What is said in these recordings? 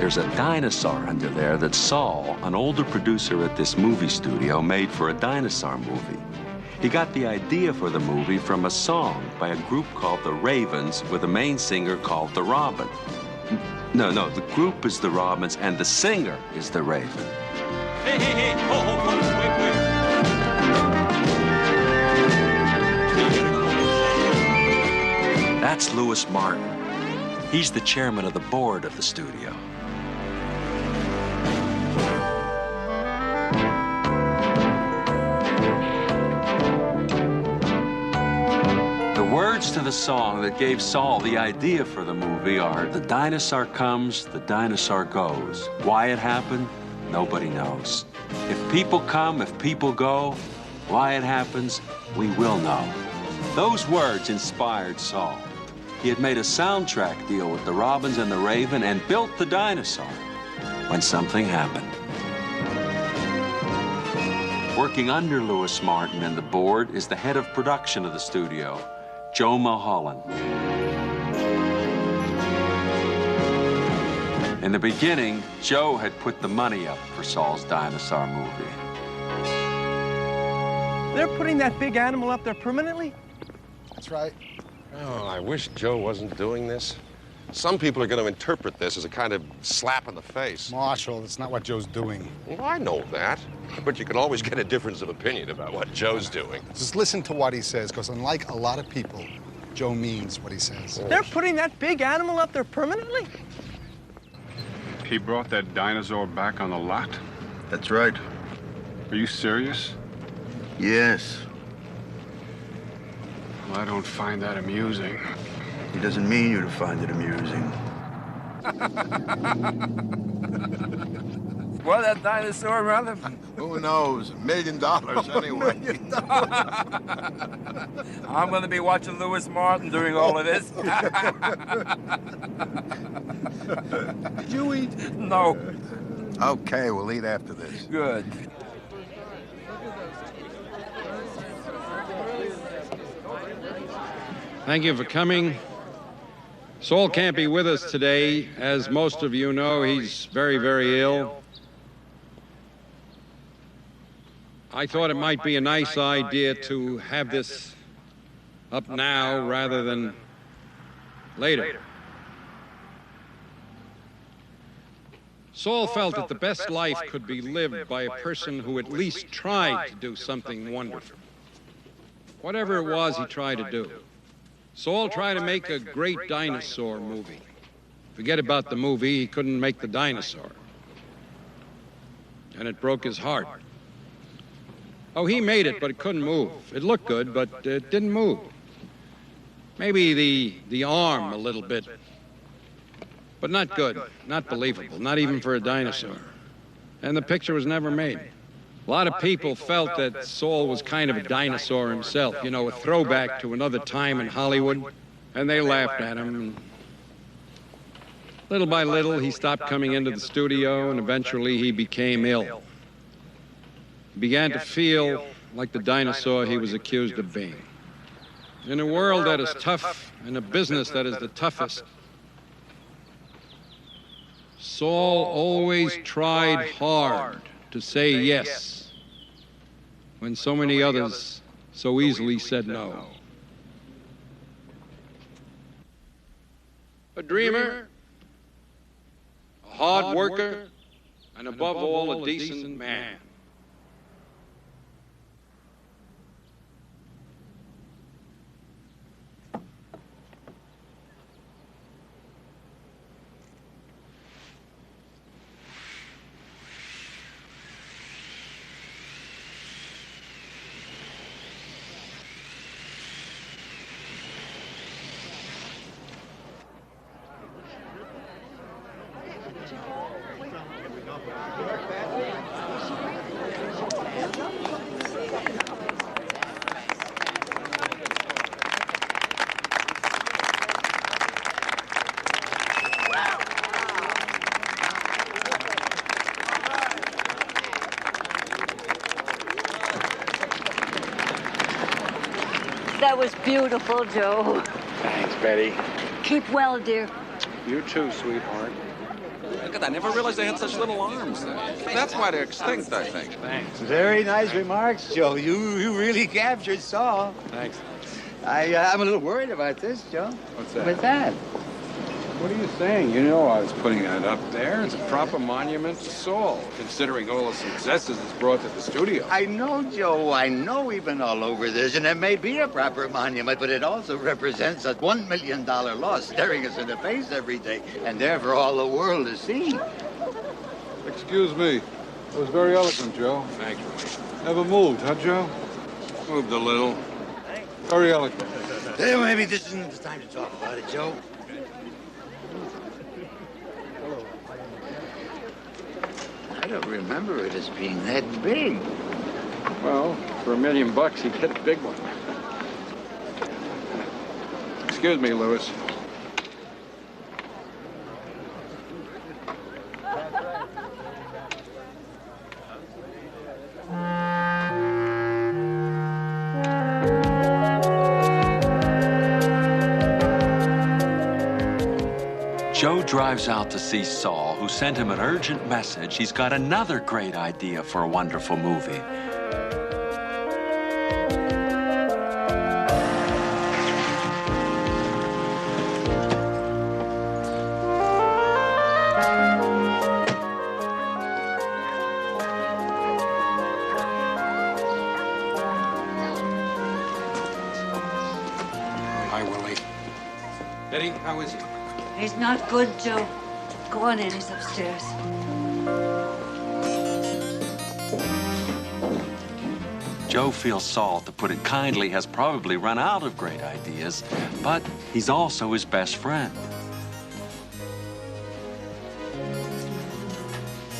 There's a dinosaur under there that Saul, an older producer at this movie studio, made for a dinosaur movie. He got the idea for the movie from a song by a group called the Ravens with a main singer called the Robin. No, the group is the Robins and the singer is the Raven. Hey, hold, wait. That's Louis Martin. He's the chairman of the board of the studio. The words to the song that gave Saul the idea for the movie are, the dinosaur comes, the dinosaur goes. Why it happened, nobody knows. If people come, if people go, why it happens, we will know. Those words inspired Saul. He had made a soundtrack deal with the Robins and the Raven and built the dinosaur when something happened. Working under Louis Martin and the board is the head of production of the studio, Joe Mulholland. In the beginning, Joe had put the money up for Saul's dinosaur movie. They're putting that big animal up there permanently? That's right. Oh, I wish Joe wasn't doing this. Some people are going to interpret this as a kind of slap in the face. Marshall, that's not what Joe's doing. Well, I know that. But you can always get a difference of opinion about what Joe's doing. Just listen to what he says, because unlike a lot of people, Joe means what he says. They're putting that big animal up there permanently? He brought that dinosaur back on the lot? That's right. Are you serious? Yes. Well, I don't find that amusing. He doesn't mean you to find it amusing. Well, that dinosaur, rather? Who knows? $1 million anyway. I'm going to be watching Louis Martin during all of this. Did you eat? No. Okay, we'll eat after this. Good. Thank you for coming. Saul can't be with us today. As most of you know, he's very, very ill. I thought it might be a nice idea to have this up now rather than later. Saul felt that the best life could be lived by a person who at least tried to do something wonderful. Whatever it was he tried to do. Saul tried to make a great dinosaur movie. Forget about the movie, he couldn't make the dinosaur. And it broke his heart. Oh, he made it, but it couldn't move. It looked good, but it didn't move. Maybe the arm a little bit. But not good, not believable, not even for a dinosaur. And the picture was never made. A lot of people felt that Saul was kind of a dinosaur himself, you know, a throwback to another time in Hollywood. And they laughed at him. And little by little, he stopped coming into the studio, and eventually he became ill. He began to feel like the dinosaur he was accused of being. In a world that is tough, in a business that is the toughest, Saul always tried hard to say yes when so many others so easily said no. A dreamer, a hard worker, and above all, a decent man. That was beautiful, Joe. Thanks, Betty. Keep well, dear. You too, sweetheart. Look at that. I never realized they had such little arms. That's why they're extinct, I think. Thanks. Very nice remarks, Joe. You really captured Saul. Thanks. I'm a little worried about this, Joe. What's that? With that? What are you saying? You know I was putting that up there. It's a proper monument to Saul, considering all the successes it's brought to the studio. I know, Joe. I know we've been all over this, and it may be a proper monument, but it also represents a $1 million loss staring us in the face every day, and there for all the world to see. Excuse me. That was very eloquent, Joe. Thank you. Never moved, huh, Joe? Moved a little. Very eloquent. Hey, maybe this isn't the time to talk about it, Joe. I don't remember it as being that big. Well, for $1 million, you get a big one. Excuse me, Louis. Joe drives out to see Saul, who sent him an urgent message. He's got another great idea for a wonderful movie. Hi, Willie. Eddie, how is he? He's not good, Joe. Go on in, he's upstairs. Joe feels Saul, to put it kindly, has probably run out of great ideas, but he's also his best friend.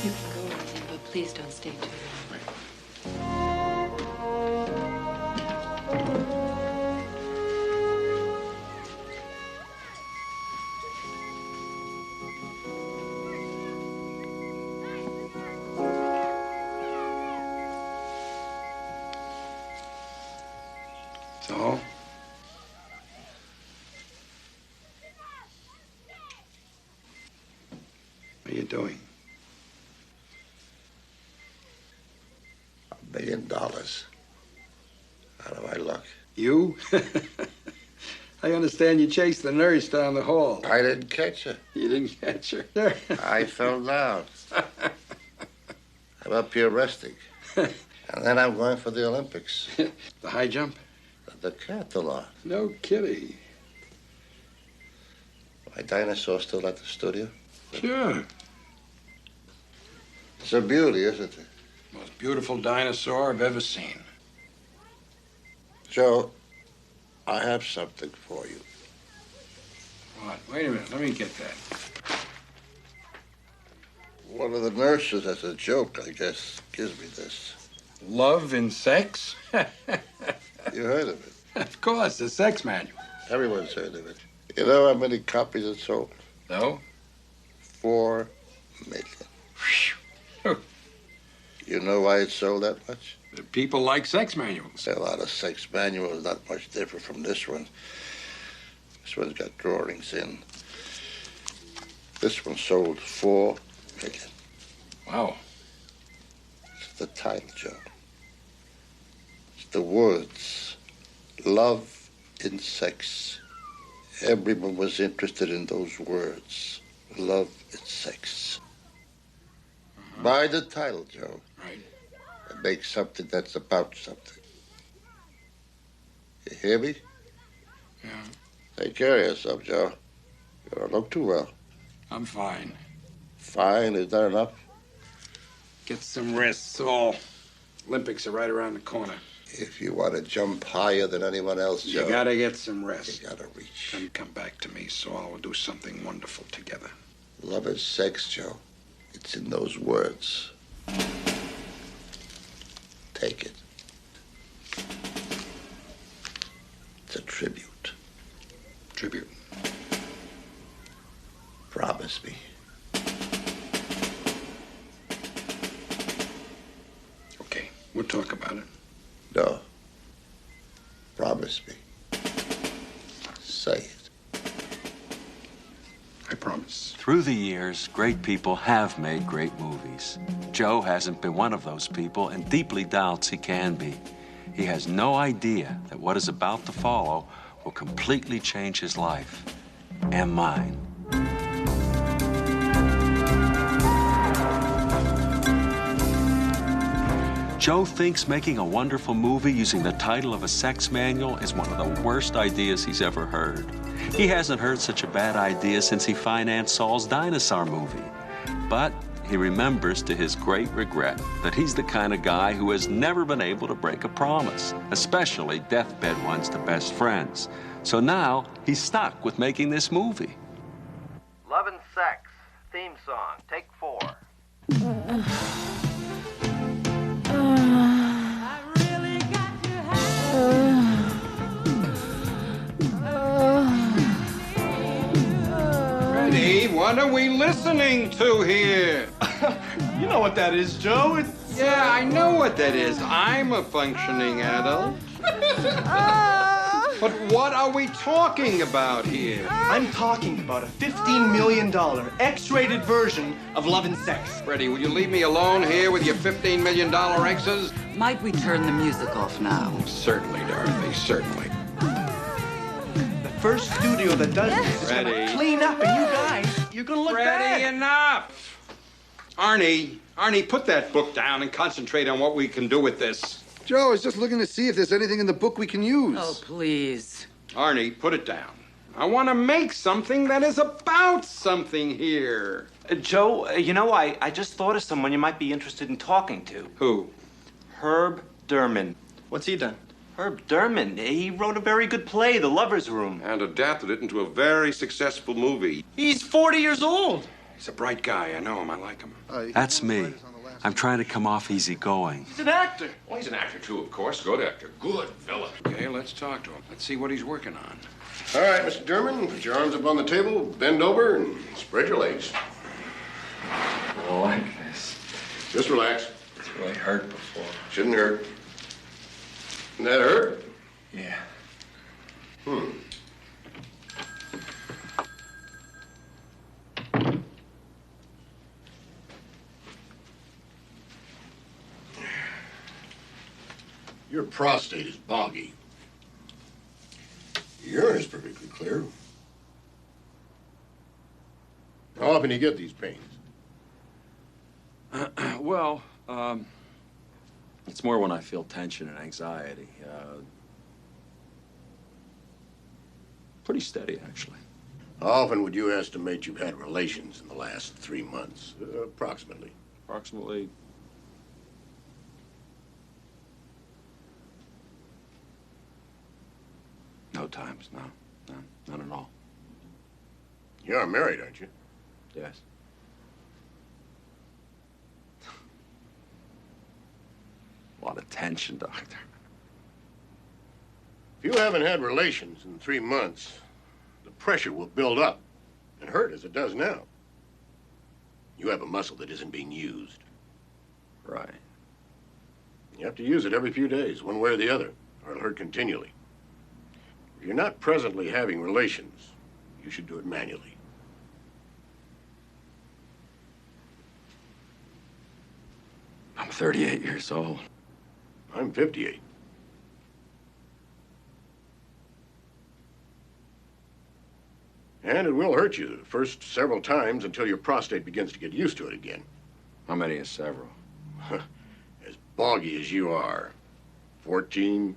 You can go with him, but please don't stay too long. So? What are you doing? $1 million. Out of my luck. You? I understand you chased the nurse down the hall. I didn't catch her. You didn't catch her? I fell down. I'm up here resting. And then I'm going for the Olympics. The high jump? The decathlon. No kidding. My dinosaur still at the studio? Sure. It's a beauty, isn't it? Most beautiful dinosaur I've ever seen. Joe, I have something for you. What? Wait a minute. Let me get that. One of the nurses, as a joke, I guess, gives me this. Love and sex? You heard of it? Of course, the sex manual. Everyone's heard of it. You know how many copies it sold? No? 4 million. You know why it sold that much? People like sex manuals. A lot of sex manuals, not much different from this one. This one's got drawings in. This one sold 4 million. Wow. It's the title, Joe. It's the words. Love in sex. Everyone was interested in those words. Love and sex. Buy the title, Joe. Right. And make something that's about something. You hear me? Yeah. Take care of yourself, Joe. You don't look too well. I'm fine. Fine, is that enough? Get some rest, Saul. Olympics are right around the corner. If you want to jump higher than anyone else, Joe. You gotta get some rest. You gotta reach. Come back to me, Saul. We'll do something wonderful together. Love is sex, Joe. It's in those words. Take it. It's a tribute. Tribute. Promise me. Okay, we'll talk about it. No. Promise me. Say it. I promise. movies. Through the years, great people have made great movies. Joe hasn't been one of those people and deeply doubts he can be. He has no idea that what is about to follow will completely change his life and mine. Joe thinks making a wonderful movie using the title of a sex manual is one of the worst ideas he's ever heard. He hasn't heard such a bad idea since he financed Saul's dinosaur movie. But he remembers to his great regret that he's the kind of guy who has never been able to break a promise, especially deathbed ones to best friends. So now he's stuck with making this movie. Love and Sex, theme song, take 4. Freddie, what are we listening to here? You know what that is, Joe. Yeah, I know what that is. I'm a functioning adult. But what are we talking about here? I'm talking about a $15 million X-rated version of Love and Sex. Freddie, will you leave me alone here with your $15 million X's? Might we turn the music off now? Certainly, Dorothy, certainly. The first studio that does this is Freddie. gonna clean up, and you guys, you're gonna look Freddie, bad. enough! Arnie, put that book down and concentrate on what we can do with this. Joe is just looking to see if there's anything in the book we can use. Oh, please. Arnie, put it down. I want to make something that is about something here. Joe, you know, I just thought of someone you might be interested in talking to. Who? Herb Dorman. What's he done? Herb Dorman. He wrote a very good play, The Lover's Room. And adapted it into a very successful movie. He's 40 years old. He's a bright guy. I know him. I like him. That's me. I'm trying to come off easygoing. He's an actor. Well, he's an actor, too, of course. Good actor. Good fella. Okay, let's talk to him. Let's see what he's working on. All right, Mr. Dorman, put your arms up on the table, bend over, and spread your legs. I don't like this. Just relax. It's really hurt before. Shouldn't hurt. Didn't that hurt? Yeah. Your prostate is boggy. Your urine is perfectly clear. How often do you get these pains? Well, it's more when I feel tension and anxiety. Pretty steady, actually. How often would you estimate you've had relations in the last 3 months? Approximately. Approximately. No times, no. None at all. You are married, aren't you? Yes. A lot of tension, Doctor. If you haven't had relations in 3 months, the pressure will build up and hurt as it does now. You have a muscle that isn't being used. Right. You have to use it every few days, one way or the other, or it'll hurt continually. If you're not presently having relations, you should do it manually. I'm 38 years old. I'm 58. And it will hurt you the first several times until your prostate begins to get used to it again. How many is several? As boggy as you are. 14,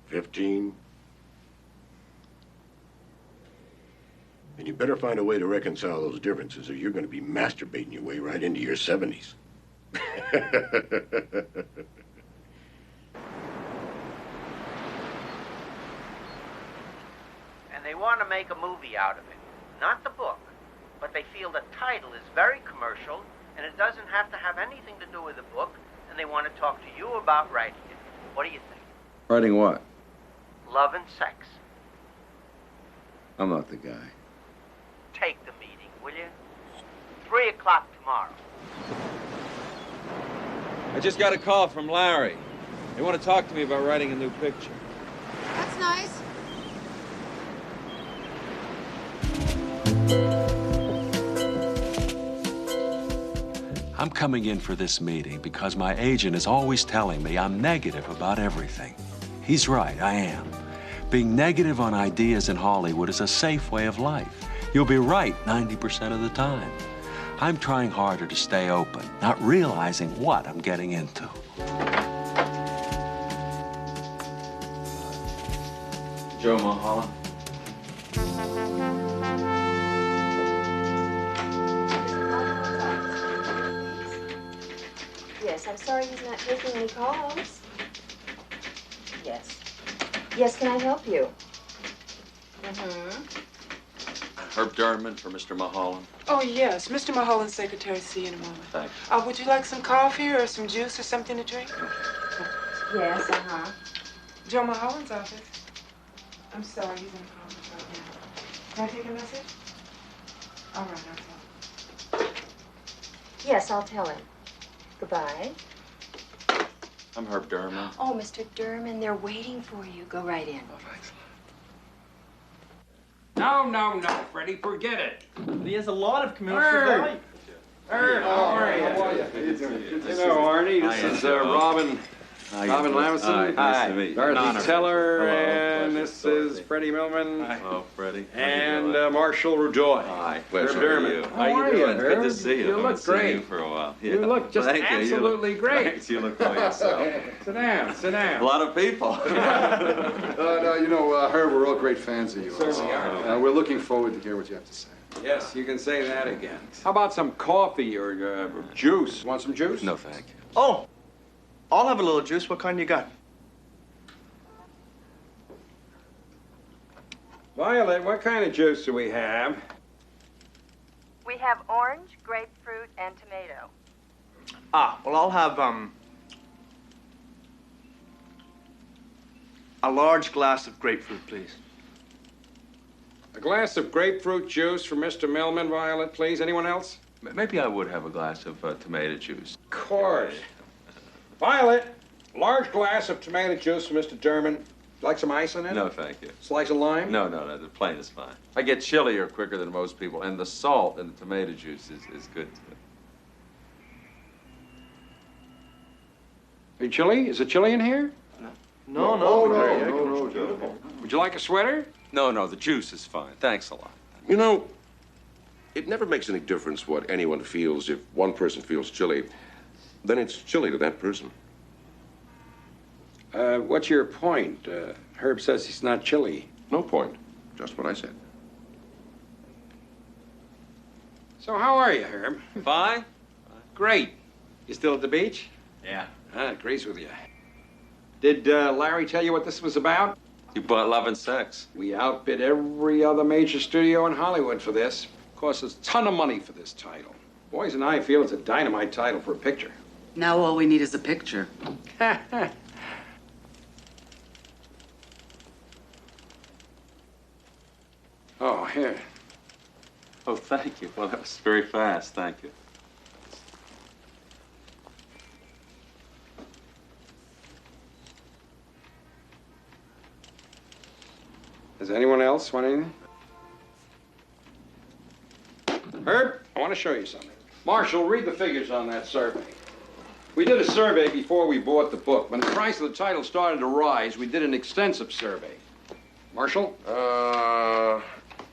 15. And you better find a way to reconcile those differences or you're going to be masturbating your way right into your 70s. And they want to make a movie out of it. Not the book, but they feel the title is very commercial and it doesn't have to have anything to do with the book, and they want to talk to you about writing it. What do you think? Writing what? Love and Sex. I'm not the guy. Take the meeting, will you? 3 o'clock tomorrow. I just got a call from Larry. They want to talk to me about writing a new picture. That's nice. I'm coming in for this meeting because my agent is always telling me I'm negative about everything. He's right, I am. Being negative on ideas in Hollywood is a safe way of life. You'll be right 90% of the time. I'm trying harder to stay open, not realizing what I'm getting into. Joe Mulholland. Yes, I'm sorry he's not taking any calls. Yes. Yes, can I help you? Mm-hmm. Herb Dorman for Mr. Mulholland. Oh, yes. Mr. Mulholland's secretary will see you in a moment. Thanks. Would you like some coffee or some juice or something to drink? Yes, uh-huh. Joe Mulholland's office. I'm sorry, he's in a conference right now. Can I take a message? All right, I'll tell him. Yes, I'll tell him. Goodbye. I'm Herb Dorman. Oh, Mr. Dorman, they're waiting for you. Go right in. Oh, thanks. No, Freddie, forget it. He has a lot of commercial Herb. value. Herb, how are you? How are you? How you doing? You know, Arnie, this is Robin. Robin Lamison. Nice to meet you. Dorothy Teller, Hello, and pleasure, this Dorothy. is Freddie Millman. Hello, Freddie. And Marshall Rudoy. Hi, Herb pleasure. Dorman. How you doing? Good to see you. You I haven't look seen great. you for a while. You look just Thank you. absolutely great. Thanks. You look well yourself. Sit down, sit down. A lot of people. No, you know, Herb, we're all great fans of yours. Certainly are. We're looking forward to hear what you have to say. Yes, you can say that again. How about some coffee or juice? Want some juice? No, thank you. Oh, I'll have a little juice. What kind you got? Violet, what kind of juice do we have? We have orange, grapefruit, and tomato. Well, I'll have, a large glass of grapefruit, please. A glass of grapefruit juice for Mr. Millman, Violet, please. Anyone else? Maybe I would have a glass of tomato juice. Of course. Violet, large glass of tomato juice for Mr. Dorman. Like some ice in it? No, thank you. Slice of lime? No, the plain is fine. I get chillier quicker than most people, and the salt in the tomato juice is good too. Are you chilly? Is it chilly in here? No. Would you like a sweater? No, the juice is fine. Thanks a lot. You know, it never makes any difference what anyone feels. If one person feels chilly, then it's chilly to that person. What's your point? Herb says he's not chilly. No point. Just what I said. So how are you, Herb? Fine. Great. You still at the beach? Yeah. Agrees with you. Did Larry tell you what this was about? You bought Love and Sex. We outbid every other major studio in Hollywood for this. Cost us a ton of money for this title. Boys and I feel it's a dynamite title for a picture. Now all we need is a picture. Oh, here. Oh, thank you. Well, that was very fast. Thank you. Does anyone else want anything? Herb, I want to show you something. Marshall, read the figures on that survey. We did a survey before we bought the book. When the price of the title started to rise, we did an extensive survey. Marshall?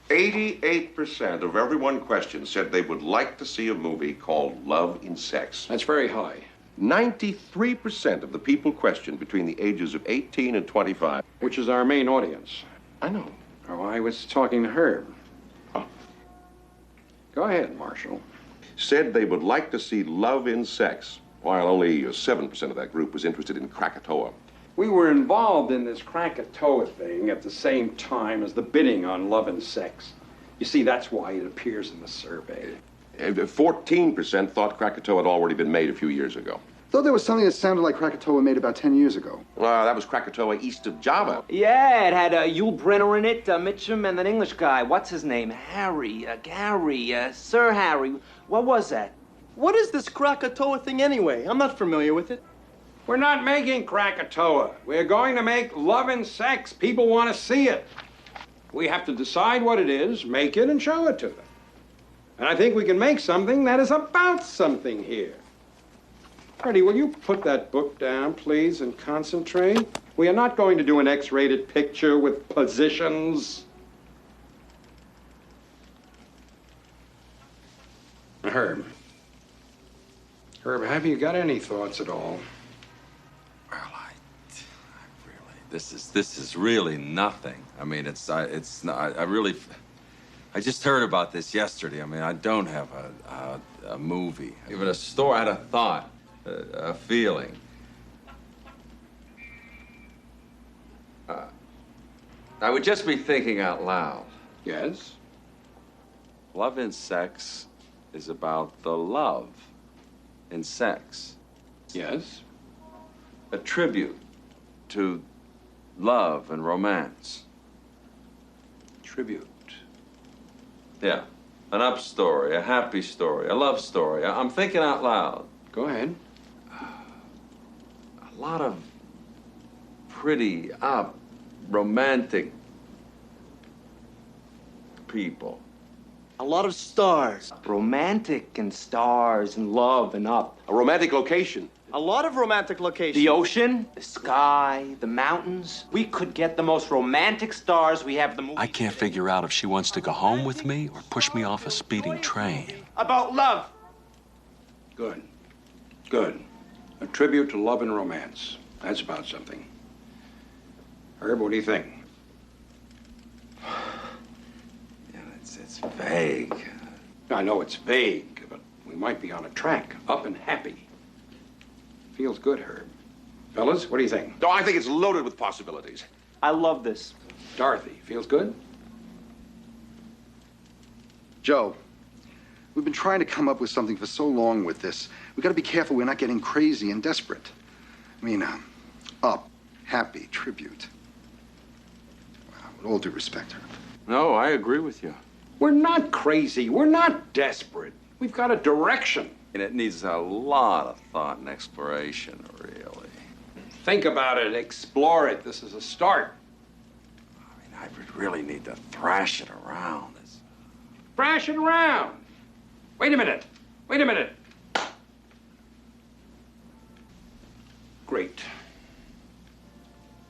88% of everyone questioned said they would like to see a movie called Love and Sex. That's very high. 93% of the people questioned between the ages of 18 and 25. Which is our main audience. I know. Oh, I was talking to Herb. Oh. Go ahead, Marshall. Said they would like to see Love and Sex, while only 7% of that group was interested in Krakatoa. We were involved in this Krakatoa thing at the same time as the bidding on Love and Sex. You see, that's why it appears in the survey. 14% thought Krakatoa had already been made a few years ago. Thought there was something that sounded like Krakatoa made about 10 years ago. That was Krakatoa east of Java. Yeah, it had Yul Brynner in it, Mitchum, and an English guy. What's his name? Harry, Sir Harry. What was that? What is this Krakatoa thing anyway? I'm not familiar with it. We're not making Krakatoa. We're going to make Love and Sex. People want to see it. We have to decide what it is, make it, and show it to them. And I think we can make something that is about something here. Freddie, will you put that book down, please, and concentrate? We are not going to do an X-rated picture with positions. Herb, have you got any thoughts at all? Well, this is really nothing. I mean, it's not. I just heard about this yesterday. I mean, I don't have a movie, even a story. I had a thought, a feeling. I would just be thinking out loud. Yes? Love in Sex is about the love in sex. Yes? A tribute to love and romance. Tribute? Yeah. An up story, a happy story, a love story. I'm thinking out loud. Go ahead. A lot of pretty, up, romantic people. A lot of stars. Romantic and stars and love and up. A romantic location. A lot of romantic locations. The ocean, the sky, the mountains. We could get the most romantic stars we have the movie. I can't figure out if she wants to go home with me or push me off a speeding train. About love. Good. Good. A tribute to love and romance. That's about something. Herb, what do you think? Yeah, it's vague. I know it's vague, but we might be on a track. Up and happy. Feels good, Herb. Fellas, what do you think? No, I think it's loaded with possibilities. I love this. Dorothy, feels good? Joe, we've been trying to come up with something for so long with this. We got to be careful we're not getting crazy and desperate. I mean, up, happy, tribute. Wow, with all due respect, Herb. No, I agree with you. We're not crazy. We're not desperate. We've got a direction. And it needs a lot of thought and exploration, really. Think about it. Explore it. This is a start. I mean, I would really need to thrash it around. Thrash it around. Wait a minute. Wait a minute. Great.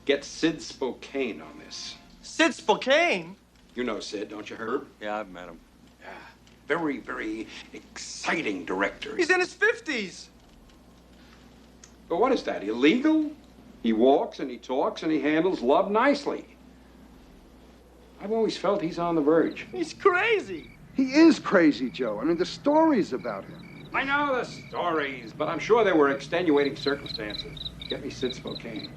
Get Sid Spokane on this. Sid Spokane? You know Sid, don't you, Herb? Yeah, I've met him. Yeah. Very, very exciting director. He's in his 50s. But what is that, illegal? He walks and he talks and he handles love nicely. I've always felt he's on the verge. He's crazy. He is crazy, Joe. I mean, the stories about him. I know the stories, but I'm sure there were extenuating circumstances. Get me Sid Spokane.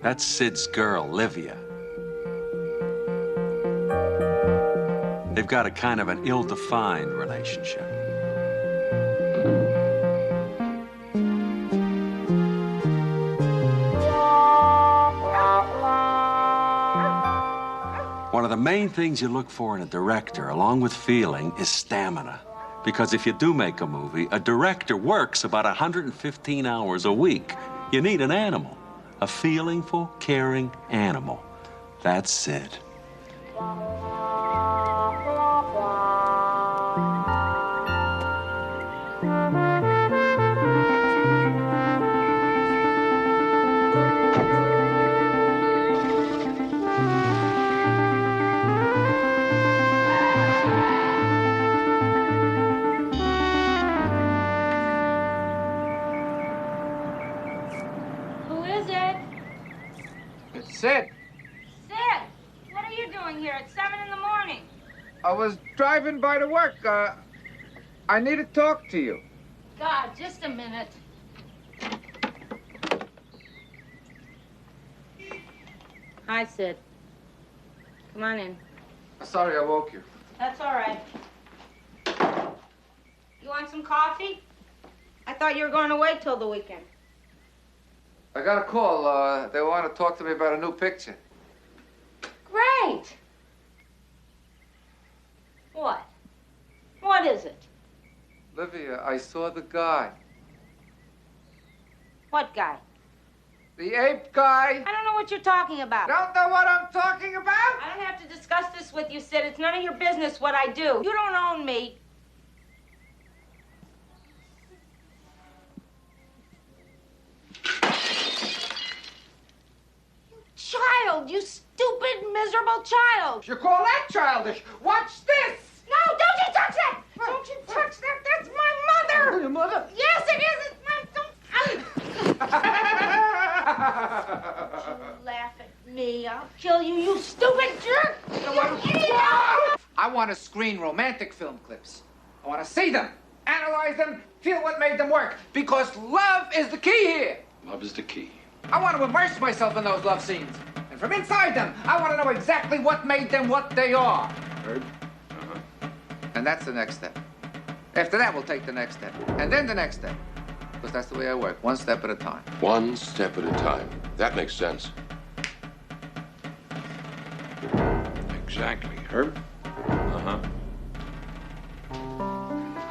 That's Sid's girl, Livia. They've got a kind of an ill-defined relationship. One of the main things you look for in a director, along with feeling, is stamina. Because if you do make a movie, a director works about 115 hours a week. You need an animal. A feelingful, caring animal. That's Sid. Sid. Sid, what are you doing here at 7 in the morning? I was driving by to work. I need to talk to you. God, just a minute. Hi, Sid. Come on in. Sorry I woke you. That's all right. You want some coffee? I thought you were going away till the weekend. I got a call. They want to talk to me about a new picture. Great. What? What is it? Olivia, I saw the guy. What guy? The ape guy. I don't know what you're talking about. Don't know what I'm talking about? I don't have to discuss this with you, Sid. It's none of your business what I do. You don't own me. Child, you stupid, miserable child. You call that childish? Watch this. No, don't you touch that. Don't you touch that. That's my mother. Your mother? Yes, it is. It's my... Don't laugh at me. I'll kill you, you stupid jerk. You idiot. I want to screen romantic film clips. I want to see them, analyze them, feel what made them work. Because love is the key here. Love is the key. I want to immerse myself in those love scenes. And from inside them, I want to know exactly what made them what they are. Herb? And that's the next step. After that, we'll take the next step. And then the next step. Because that's the way I work, one step at a time. One step at a time. That makes sense. Exactly. Herb?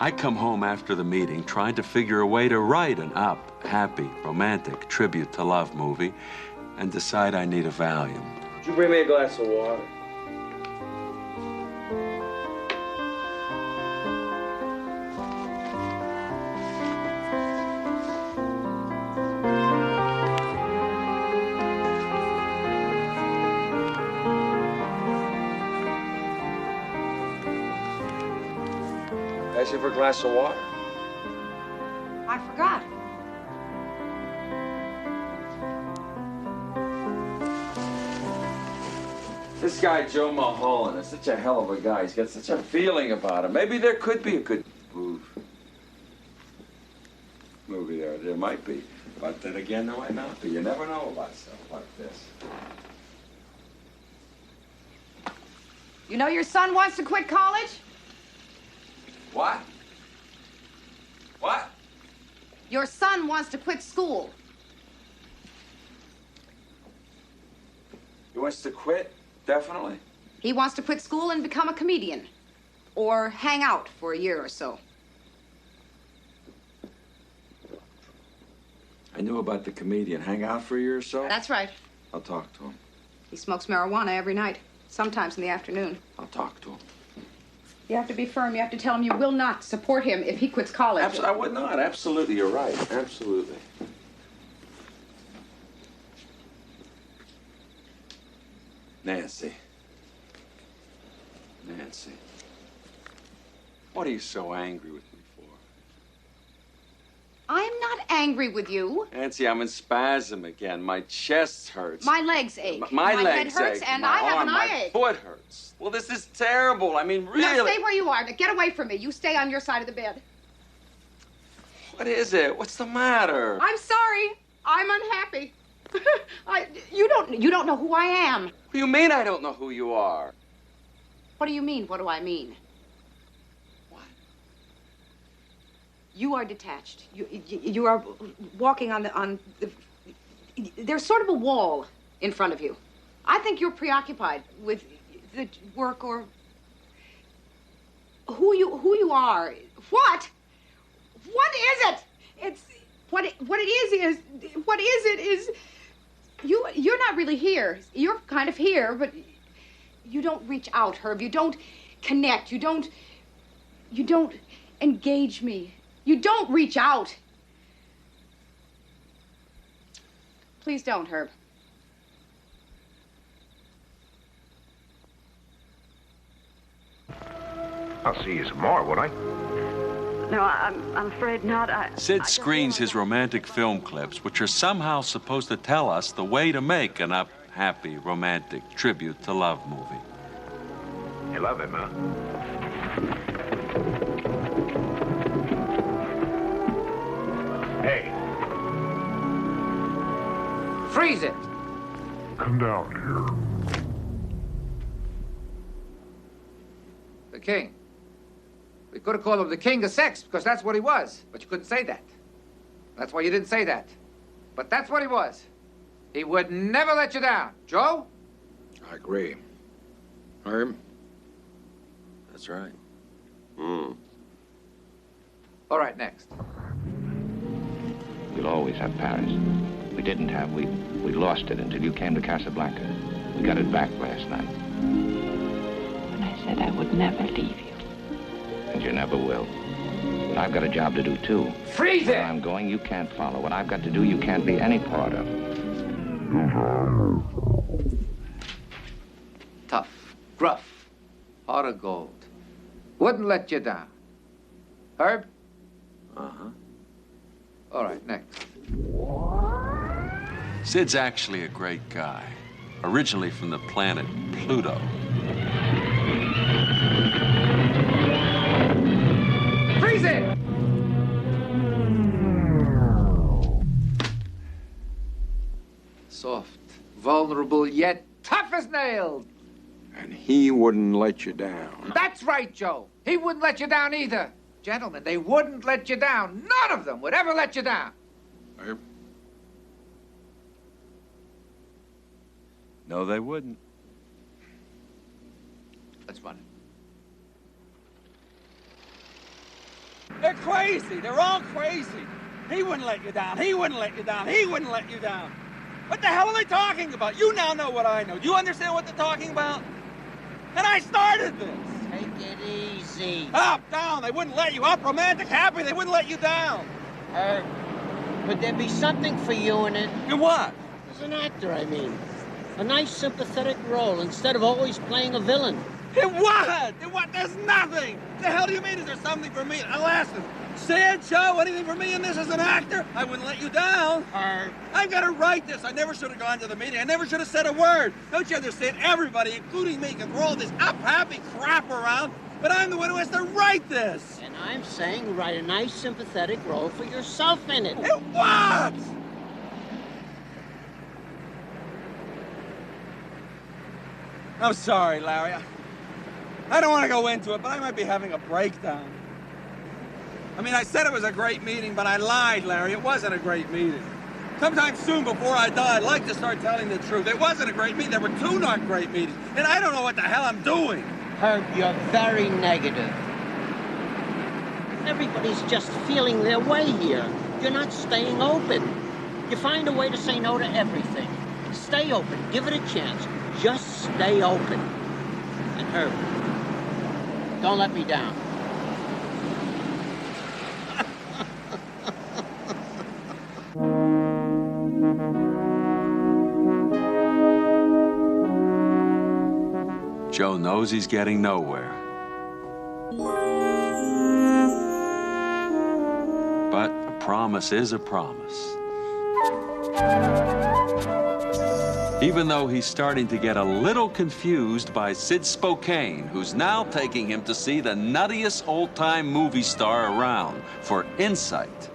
I come home after the meeting trying to figure a way to write an up, happy, romantic tribute to love movie and decide I need a Valium. Would you bring me a glass of water? Ask you for a glass of water. I forgot. This guy, Joe Mulholland, is such a hell of a guy. He's got such a feeling about him. Maybe there could be a good movie there. There might be. But then again, there might not be. You never know about stuff like this. You know your son wants to quit college? What? What? Your son wants to quit school. He wants to quit? Definitely. He wants to quit school and become a comedian. Or hang out for a year or so. I knew about the comedian. Hang out for a year or so? That's right. I'll talk to him. He smokes marijuana every night, sometimes in the afternoon. I'll talk to him. You have to be firm. You have to tell him you will not support him if he quits college. I would not. Absolutely, you're right. Absolutely. Nancy. Nancy. What are you so angry with me for? I'm not angry with you. Nancy, I'm in spasm again. My chest hurts. My legs ache. My head legs hurts, ache. and My I have arm, an my eye ache. foot hurts. Well, this is terrible. I mean, really. Now stay where you are. Get away from me. You stay on your side of the bed. What is it? What's the matter? I'm sorry. I'm unhappy. You don't know who I am. What do you mean I don't know who you are? What do you mean? What do I mean? What? You are detached. You are walking on the. There's sort of a wall in front of you. I think you're preoccupied with the work or who you are. What? What is it? It's what it is you're not really here. You're kind of here, but you don't reach out, Herb. You don't connect. You don't engage me. You don't reach out. Please don't, Herb. I'll see you some more, won't I? No, I'm afraid not. Sid screens his romantic film clips, which are somehow supposed to tell us the way to make an up, happy, romantic tribute to love movie. You love him, huh? Hey. Freeze it. Come down here. The king. We could have called him the king of sex, because that's what he was. But you couldn't say that. That's why you didn't say that. But that's what he was. He would never let you down. Joe? I agree. Herb? That's right. All right, next. We'll always have Paris. We didn't have, we lost it until you came to Casablanca. We got it back last night. And I said I would never leave you. And you never will. But I've got a job to do, too. Freeze it! Where I'm going, you can't follow. What I've got to do, you can't be any part of. Tough, gruff, heart of gold. Wouldn't let you down. Herb? Uh-huh. All right, next. Sid's actually a great guy. Originally from the planet Pluto. Freeze it! Soft, vulnerable, yet tough as nails. And he wouldn't let you down. That's right, Joe. He wouldn't let you down either. Gentlemen, they wouldn't let you down. None of them would ever let you down. Herb? No, they wouldn't. Let's run it. They're crazy. They're all crazy. He wouldn't let you down. He wouldn't let you down. He wouldn't let you down. What the hell are they talking about? You now know what I know. Do you understand what they're talking about? And I started this. Take it easy. Up, down. They wouldn't let you up. Romantic, happy. They wouldn't let you down. Could there be something for you in it? In what? As an actor, I mean. A nice, sympathetic role instead of always playing a villain. In what? In what? There's nothing. The hell do you mean? Is there something for me? Listen, Sid, Joe, anything for me in this as an actor? I wouldn't let you down. I've got to write this. I never should have gone to the meeting. I never should have said a word. Don't you understand? Everybody, including me, can throw all this up happy crap around, but I'm the one who has to write this. And I'm saying write a nice, sympathetic role for yourself in it. In what? I'm sorry, Larry. I don't want to go into it, but I might be having a breakdown. I mean, I said it was a great meeting, but I lied, Larry. It wasn't a great meeting. Sometime soon before I die, I'd like to start telling the truth. It wasn't a great meeting. There were two not great meetings, and I don't know what the hell I'm doing. Herb, you're very negative. Everybody's just feeling their way here. You're not staying open. You find a way to say no to everything. Stay open. Give it a chance. Just stay open. And Herb, don't let me down. Joe knows he's getting nowhere. But a promise is a promise. Even though he's starting to get a little confused by Sid Spokane, who's now taking him to see the nuttiest old-time movie star around for insight.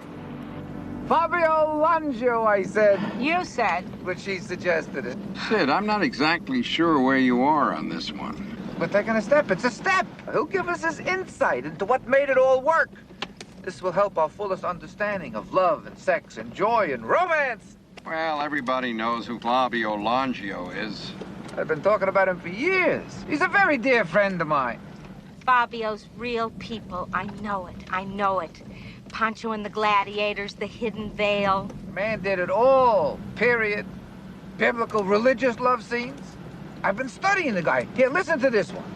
Fabio Langio, I said. You said. But she suggested it. Sid, I'm not exactly sure where you are on this one. We're taking a step. It's a step. He'll give us his insight into what made it all work. This will help our fullest understanding of love and sex and joy and romance. Well, everybody knows who Fabio Langio is. I've been talking about him for years. He's a very dear friend of mine. Fabio's real people. I know it. I know it. Pancho and the Gladiators, The Hidden Veil. The man did it all, period. Biblical religious love scenes. I've been studying the guy. Here, listen to this one.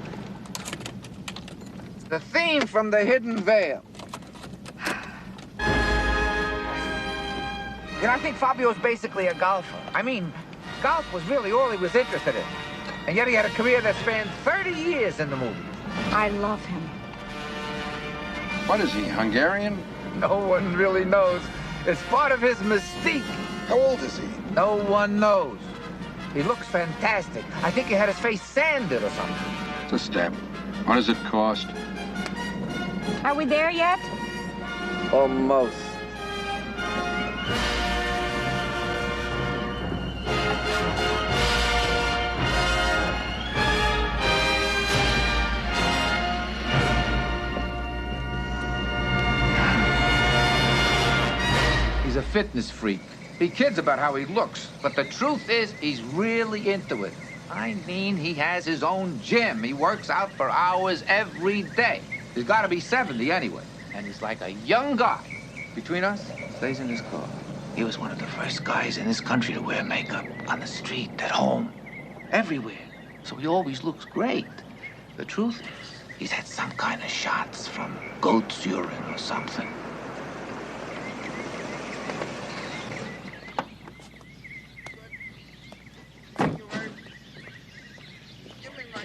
The theme from The Hidden Veil. You know, I think Fabio's basically a golfer. I mean, golf was really all he was interested in. And yet he had a career that spanned 30 years in the movies. I love him. What is he, Hungarian? No one really knows. It's part of his mystique. How old is he? No one knows. He looks fantastic. I think he had his face sanded or something. It's a step. What does it cost? Are we there yet? Almost. He's a fitness freak. He kids about how he looks, but the truth is he's really into it. I mean, he has his own gym. He works out for hours every day. He's got to be 70 anyway. and he's like a young guy. Between us, stays in his car. He was one of the first guys in this country to wear makeup. On the street, at home, everywhere. So he always looks great. The truth is, he's had some kind of shots from goat's urine or something.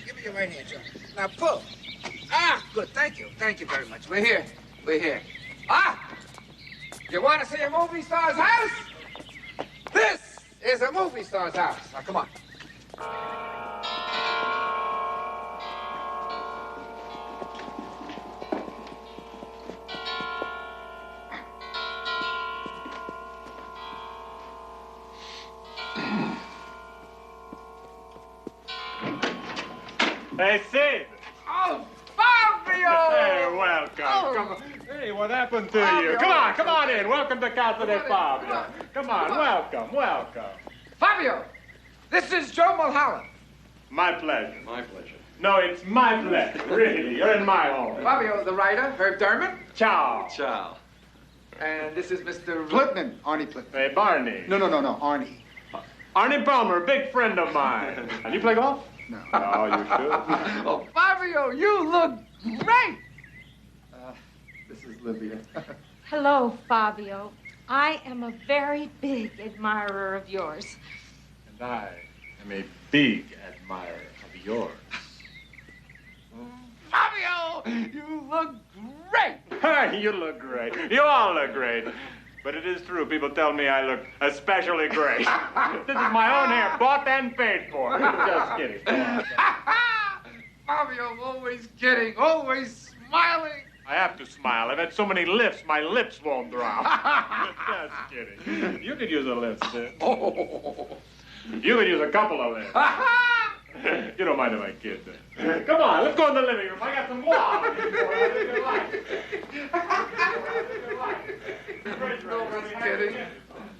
Give me your right hand, Joe. Now pull. Ah, good. Thank you. Thank you very much. We're here. We're here. Ah! You want to see a movie star's house? This is a movie star's house. Now, come on. Hey, Sid! Oh, Fabio! Hey, welcome. Oh. Come on. Hey, what happened to Fabio. you? Come on in. Welcome to Casa de Fabio. Come on, welcome. Fabio, this is Joe Mulholland. My pleasure. My pleasure. No, it's my pleasure. Really, you're in my home. Fabio, the writer, Herb Dorman. Ciao. Ciao. And this is Mr. Plitman, Arnie Plitman. Hey, Barney. No, Arnie. Arnie Palmer, big friend of mine. And you play golf? No. Oh, you should. Oh, Fabio, you look great. This is Livia. Hello, Fabio. I am a very big admirer of yours. And I am a big admirer of yours. Fabio, you look great. You look great. You all look great. But it is true. People tell me I look especially great. This is my own hair, bought and paid for. Just kidding. Fabio, always kidding, always smiling. I have to smile. I've had so many lifts, my lips won't drop. Just kidding. You could use a lift, Sid. You could use a couple of lifts. You don't mind if I kid, then. Come on, let's go in the living room. I got some guava. Always kidding,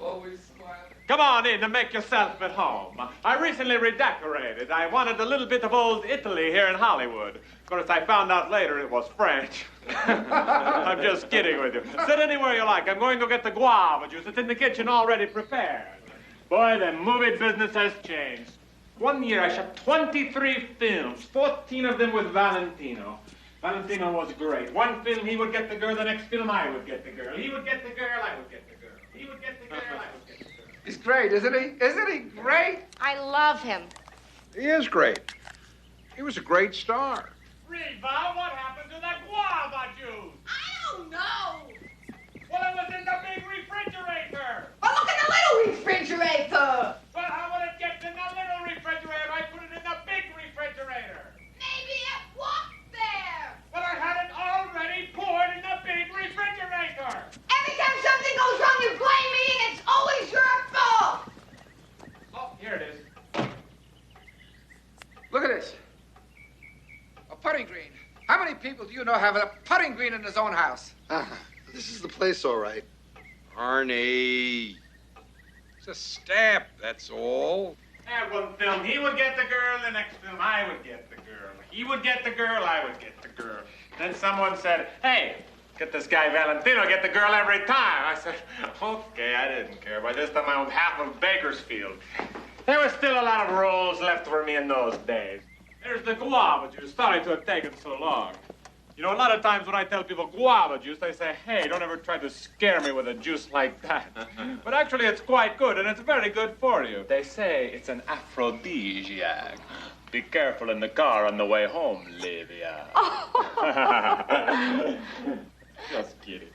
always smiling. Come on in and make yourself at home. I recently redecorated. I wanted a little bit of old Italy here in Hollywood. Of course, I found out later it was French. I'm just kidding with you. Sit anywhere you like. I'm going to get the guava juice. It's in the kitchen already prepared. Boy, the movie business has changed. One year I shot 23 films, 14 of them with Valentino. Valentino was great. One film, he would get the girl. The next film, I would get the girl. He would get the girl, I would get the girl. He would get the girl, I would get the girl. He's great, isn't he? Isn't he great? I love him. He is great. He was a great star. Reva, what happened to that guava juice? I don't know. Well, it was in the big refrigerator. Oh, look in the little refrigerator. Well, how would it get in the little refrigerator? I put it in the big refrigerator. Maybe it walked there. Well, I had it already poured in the big refrigerator. Every time something goes wrong, you blame me, and it's always your fault. Oh, here it is. Look at this. A putting green. How many people do you know have a putting green in his own house? This is the place, all right. Arnie. It's a stamp, that's all. And one film, he would get the girl. The next film, I would get the girl. He would get the girl, I would get the girl. Then someone said, hey, get this guy Valentino, get the girl every time. I said, okay, I didn't care. By this time, I owned half of Bakersfield. There was still a lot of roles left for me in those days. There's the guava juice. Sorry to have taken so long. You know, a lot of times when I tell people guava juice, they say, hey, don't ever try to scare me with a juice like that. But actually, it's quite good, and it's very good for you. They say it's an aphrodisiac. Be careful in the car on the way home, Livia. Just kidding.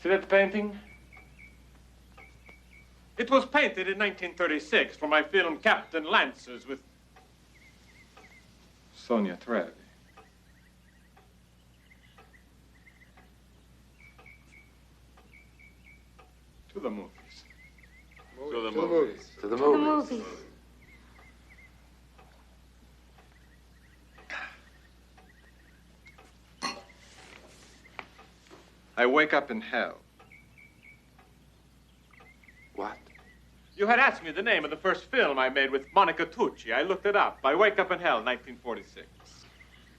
See that painting? It was painted in 1936 for my film Captain Lancers with Sonia Trevi. To the movies. To the movies. To the To the movies. movies. I wake up in hell. What? You had asked me the name of the first film I made with Monica Tucci. I looked it up. I Wake Up in Hell, 1946.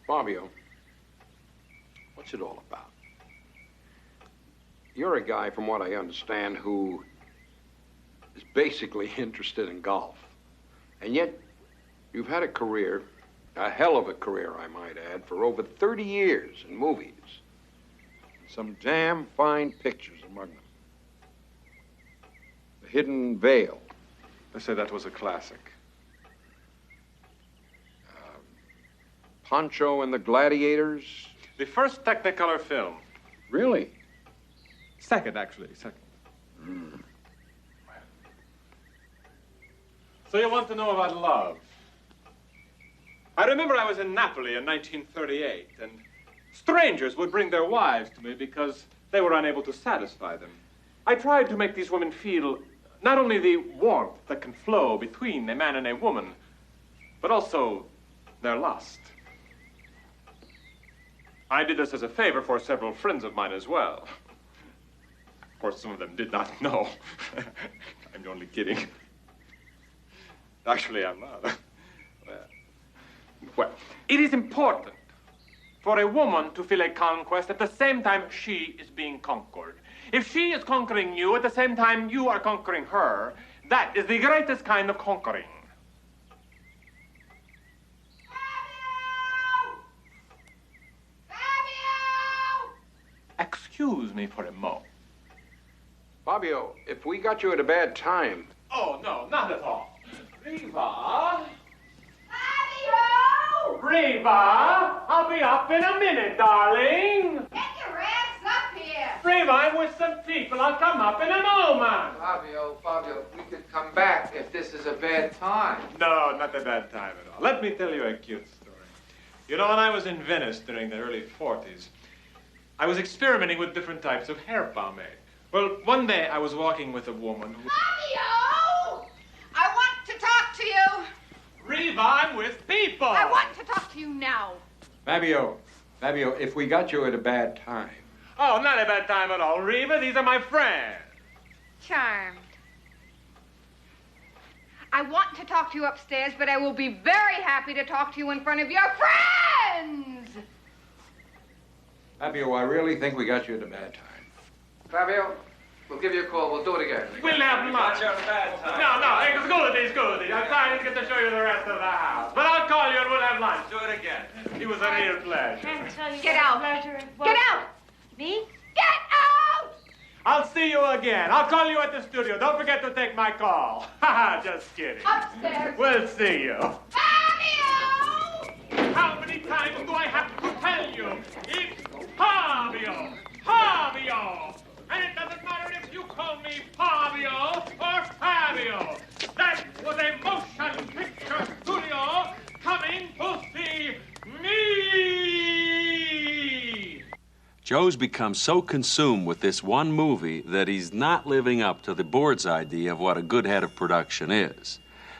Fabio, What's it all about? You're a guy, from what I understand, who is basically interested in golf. And yet, you've had a career, a hell of a career, I might add, for over 30 years in movies. Some damn fine pictures among them. The Hidden Veil. They say that was a classic. Pancho and the Gladiators. The first Technicolor film. Really? Second, actually. Second. So you want to know about love? I remember I was in Napoli in 1938, and strangers would bring their wives to me because they were unable to satisfy them. I tried to make these women feel not only the warmth that can flow between a man and a woman, but also their lust. I did this as a favor for several friends of mine as well. Of course, some of them did not know. I'm only kidding. Actually, I'm not. Well, it is important for a woman to feel a conquest at the same time she is being conquered. If she is conquering you at the same time you are conquering her, that is the greatest kind of conquering. Excuse me for a moment. Fabio, if we got you at a bad time... Oh, no, not at all. Riva? Fabio! Riva, I'll be up in a minute, darling. Get your ass up here! Riva, I'm with some people. I'll come up in a moment. Fabio, we could come back if this is a bad time. No, not a bad time at all. Let me tell you a cute story. You know, when I was in Venice during the early 40s, I was experimenting with different types of hair pomade. Well, one day I was walking with a woman who... Fabio! I want to talk to you! Riva, I'm with people! I want to talk to you now! Fabio, if we got you at a bad time... Oh, not a bad time at all, Riva. These are my friends. Charmed. I want to talk to you upstairs, but I will be very happy to talk to you in front of your friends! Fabio, I really think we got you at a bad time. Fabio, we'll give you a call. We'll do it again. We'll have lunch. No, it's good. I'm trying to get to show you the rest of the house. But I'll call you and we'll have lunch. Do it again. It was a real pleasure. Can't tell you Get what out. pleasure it was. Get out! Me? Get out! I'll see you again. I'll call you at the studio. Don't forget to take my call. Haha, just kidding. Upstairs. We'll see you. Fabio! How many times do I have to tell you? It's Fabio! Fabio! And it doesn't matter if you call me Fabio or Fabio. That was a motion picture studio coming to see me! Joe's become so consumed with this one movie that he's not living up to the board's idea of what a good head of production is.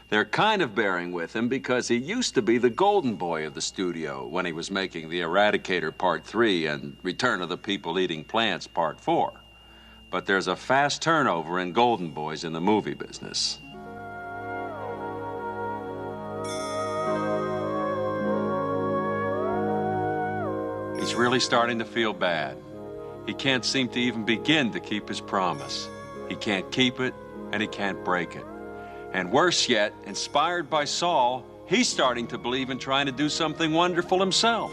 They're kind of bearing with him because he used to be the golden boy of the studio when he was making The Eradicator Part 3 and Return of the People Eating Plants Part 4. But there's a fast turnover in golden boys in the movie business. He's really starting to feel bad. He can't seem to even begin to keep his promise. He can't keep it, and he can't break it. And worse yet, inspired by Saul, he's starting to believe in trying to do something wonderful himself.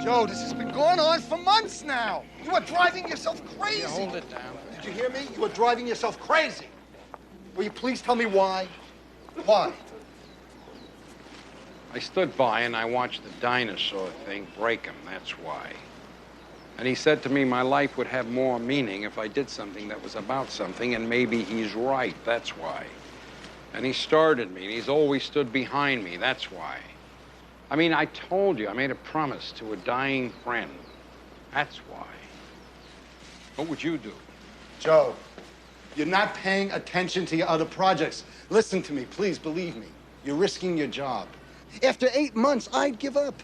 Joe, this has been going on for months now. You are driving yourself crazy. Yeah, hold it down. Did you hear me? You are driving yourself crazy. Will you please tell me why? Why? I stood by and I watched the dinosaur thing break him, that's why. And he said to me my life would have more meaning if I did something that was about something, and maybe he's right, that's why. And he started me, and he's always stood behind me, that's why. I mean, I told you, I made a promise to a dying friend. That's why. What would you do? Joe, you're not paying attention to your other projects. Listen to me, please, believe me. You're risking your job. After 8 months, I'd give up.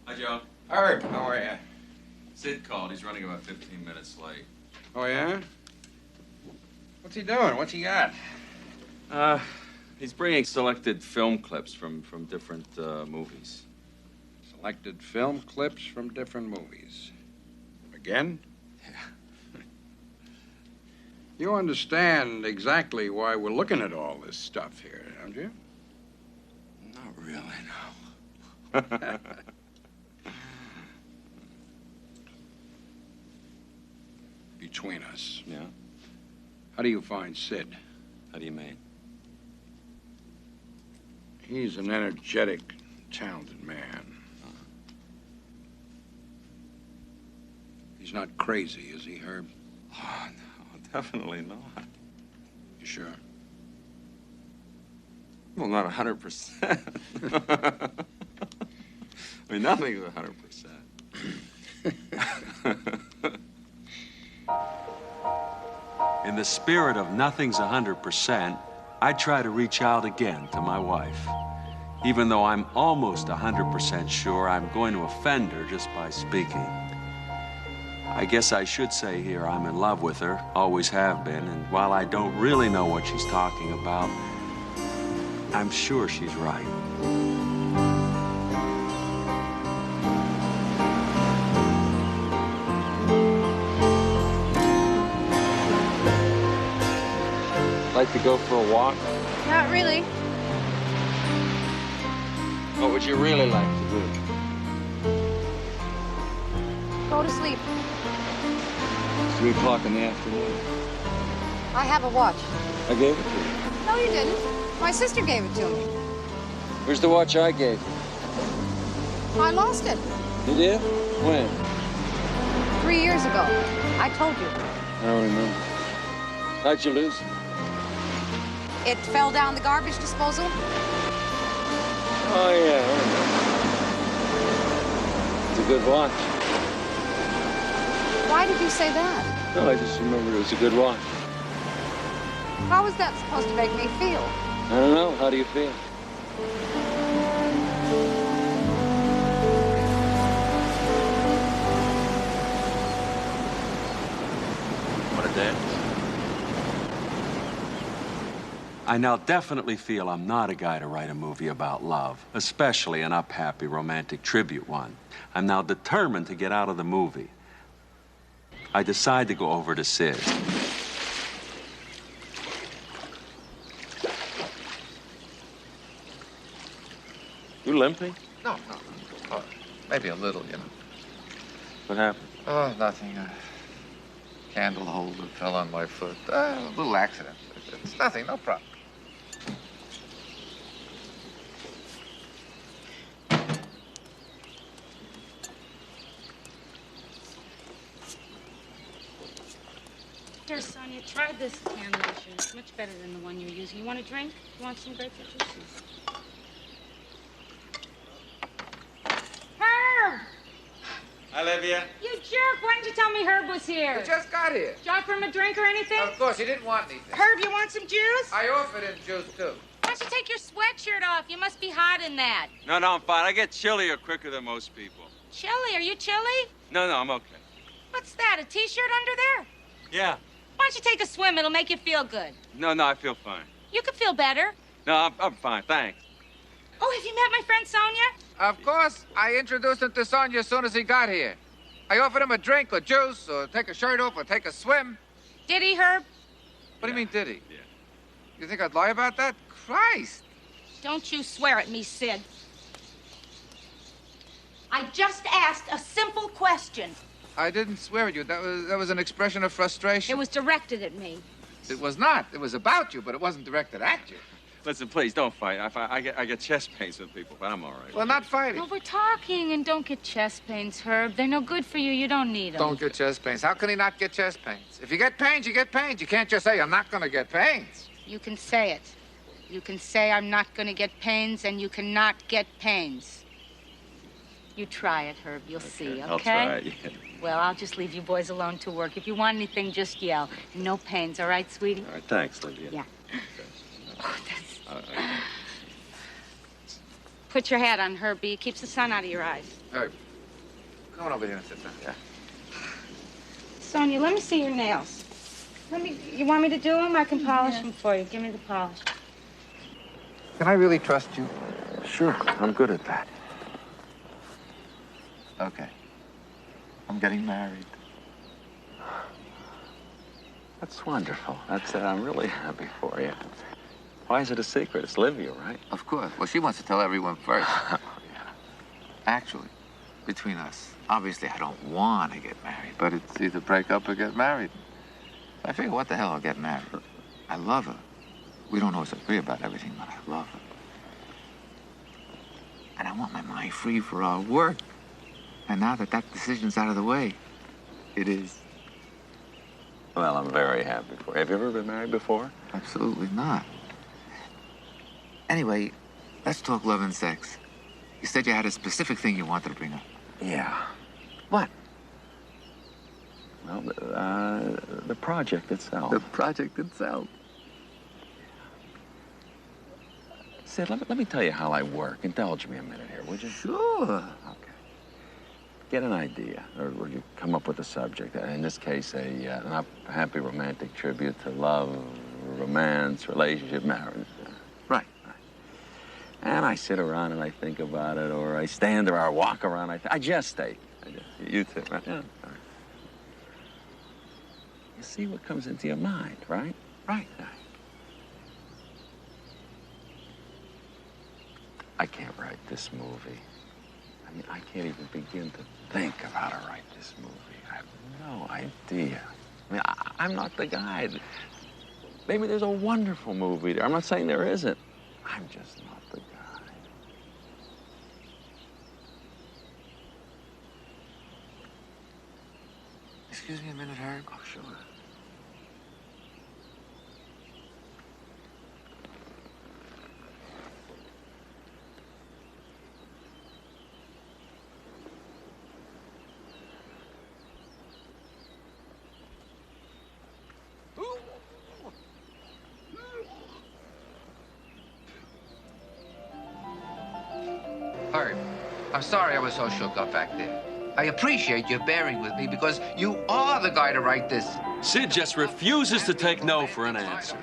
Hi, Joe. Herb, how are you? Sid called. He's running about 15 minutes late. Oh, yeah? What's he doing? What's he got? He's bringing selected film clips from different movies. Selected film clips from different movies. Again? Yeah. You understand exactly why we're looking at all this stuff here, don't you? Not really, no. Between us. Yeah? How do you find Sid? How do you mean? He's an energetic, talented man. He's not crazy, is he, Herb? Oh, no, definitely not. You sure? Well, not 100%. I mean, nothing's 100%. In the spirit of nothing's 100%, I try to reach out again to my wife, even though I'm almost 100% sure I'm going to offend her just by speaking. I guess I should say here I'm in love with her, always have been, and while I don't really know what she's talking about, I'm sure she's right. Like to go for a walk? Not really. What would you really like to do? Go to sleep. 3 o'clock in the afternoon. I have a watch. I gave it to you. No, you didn't. My sister gave it to me. Where's the watch I gave you? I lost it. You did? When? 3 years ago. I told you. I don't remember. How'd you lose it? It fell down the garbage disposal. Oh, yeah, I remember. It's a good watch. Why did you say that? No, I just remember it was a good watch. How was that supposed to make me feel? I don't know. How do you feel? Want to dance? I now definitely feel I'm not a guy to write a movie about love, especially an up-happy romantic tribute one. I'm now determined to get out of the movie. I decide to go over to Sid. You limping? No. Oh, maybe a little, you know. What happened? Oh, nothing. Candle holder fell on my foot. A little accident. It's nothing, no problem. Here, Sonia, try this can lotion. It's much better than the one you're using. You want a drink? You want some grapefruit juice? Herb! Hi, Olivia. You jerk! Why didn't you tell me Herb was here? He just got here. Did you offer him a drink or anything? Of course, he didn't want anything. Herb, you want some juice? I offered him juice, too. Why don't you take your sweatshirt off? You must be hot in that. No, I'm fine. I get chillier quicker than most people. Chilly? Are you chilly? No, I'm okay. What's that, a T-shirt under there? Yeah. Why don't you take a swim? It'll make you feel good. No, I feel fine. You could feel better. No, I'm fine, thanks. Oh, have you met my friend Sonia? Of course. I introduced him to Sonia as soon as he got here. I offered him a drink or juice or take a shirt off or take a swim. Did he, Herb? What do you mean, did he? Yeah. You think I'd lie about that? Christ! Don't you swear at me, Sid. I just asked a simple question. I didn't swear at you. That was an expression of frustration. It was directed at me. It was not. It was about you, but it wasn't directed at you. Listen, please, don't fight. I get chest pains with people, but I'm all right. Well, not fighting. Well, we're talking, and don't get chest pains, Herb. They're no good for you. You don't need them. Don't get chest pains. How can he not get chest pains? If you get pains, you get pains. You can't just say, I'm not going to get pains. You can say it. You can say I'm not going to get pains, and you cannot get pains. You try it, Herb. You'll see, okay? I'll try it, yeah. Well, I'll just leave you boys alone to work. If you want anything, just yell. No pains, all right, sweetie? All right, thanks, Lydia. Yeah. Oh, Put your hat on, Herbie. It keeps the sun out of your eyes. Herb, come on over here and sit down. Yeah. Sonia, let me see your nails. You want me to do them? I can polish them for you. Give me the polish. Can I really trust you? Sure, I'm good at that. Okay. I'm getting married. That's wonderful. I'm really happy for you. Why is it a secret? It's Livia, right? Of course. Well, she wants to tell everyone first. Actually, between us, obviously I don't want to get married, but it's either break up or get married. I figure, what the hell, I'll get married. I love her. We don't always agree about everything, but I love her. And I want my mind free for our work. And now that that decision's out of the way, it is. Well, I'm very happy for you. Have you ever been married before? Absolutely not. Anyway, let's talk love and sex. You said you had a specific thing you wanted to bring up. Yeah. What? Well, the project itself. The project itself. Sid, let me tell you how I work. Indulge me a minute here, would you? Sure. Okay. Get an idea, or you come up with a subject. In this case, an happy romantic tribute to love, romance, relationship, marriage. Right. And I sit around and I think about it, or I stand or I walk around. I gestate. You too, right? Yeah. You see what comes into your mind, right? Right. I can't write this movie. I mean, I can't even begin to think of how to write this movie. I have no idea. I mean, I'm not the guy. Maybe there's a wonderful movie there. I'm not saying there isn't. I'm just not the guy. Excuse me a minute, Herb. Oh, sure. Herb, I'm sorry I was so shook up back there. I appreciate your bearing with me because you are the guy to write this. Sid just refuses to take no for an answer.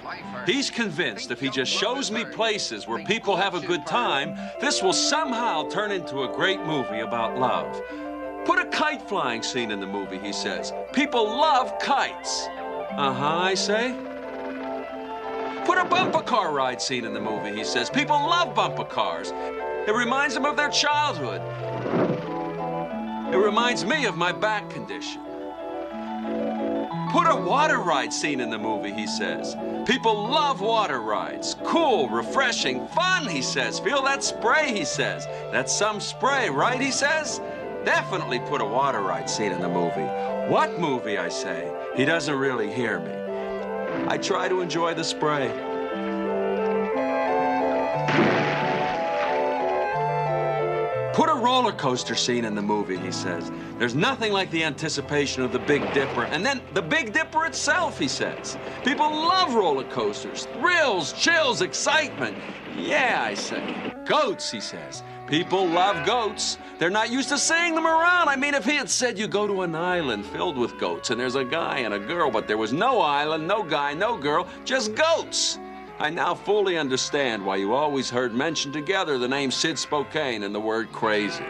He's convinced if he just shows me places where people have a good time, this will somehow turn into a great movie about love. Put a kite flying scene in the movie, he says. People love kites. Uh-huh, I say. Put a bumper car ride scene in the movie, he says. People love bumper cars. It reminds them of their childhood. It reminds me of my back condition. Put a water ride scene in the movie, he says. People love water rides. Cool, refreshing, fun, he says. Feel that spray, he says. That's some spray, right, he says? Definitely put a water ride scene in the movie. What movie, I say? He doesn't really hear me. I try to enjoy the spray. Put a roller coaster scene in the movie, he says. There's nothing like the anticipation of the Big Dipper. And then the Big Dipper itself, he says. People love roller coasters. Thrills, chills, excitement. Yeah, I say. Goats, he says. People love goats. They're not used to seeing them around. I mean, if he had said you go to an island filled with goats and there's a guy and a girl, but there was no island, no guy, no girl, just goats. I now fully understand why you always heard mentioned together the name Sid Spokane and the word crazy.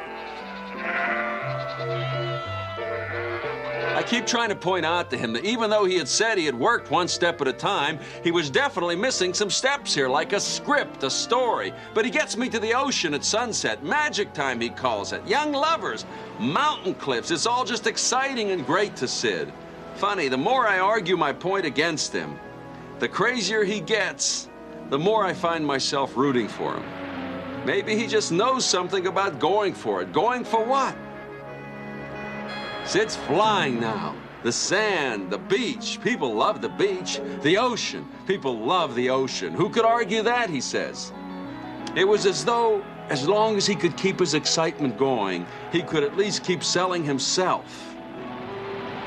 I keep trying to point out to him that even though he had said he had worked one step at a time, he was definitely missing some steps here, like a script, a story. But he gets me to the ocean at sunset, magic time he calls it, young lovers, mountain cliffs. It's all just exciting and great to Sid. Funny, the more I argue my point against him, the crazier he gets, the more I find myself rooting for him. Maybe he just knows something about going for it. Going for what? Sid's flying now. The sand, the beach. People love the beach. The ocean. People love the ocean. Who could argue that, he says? It was as though, as long as he could keep his excitement going, he could at least keep selling himself.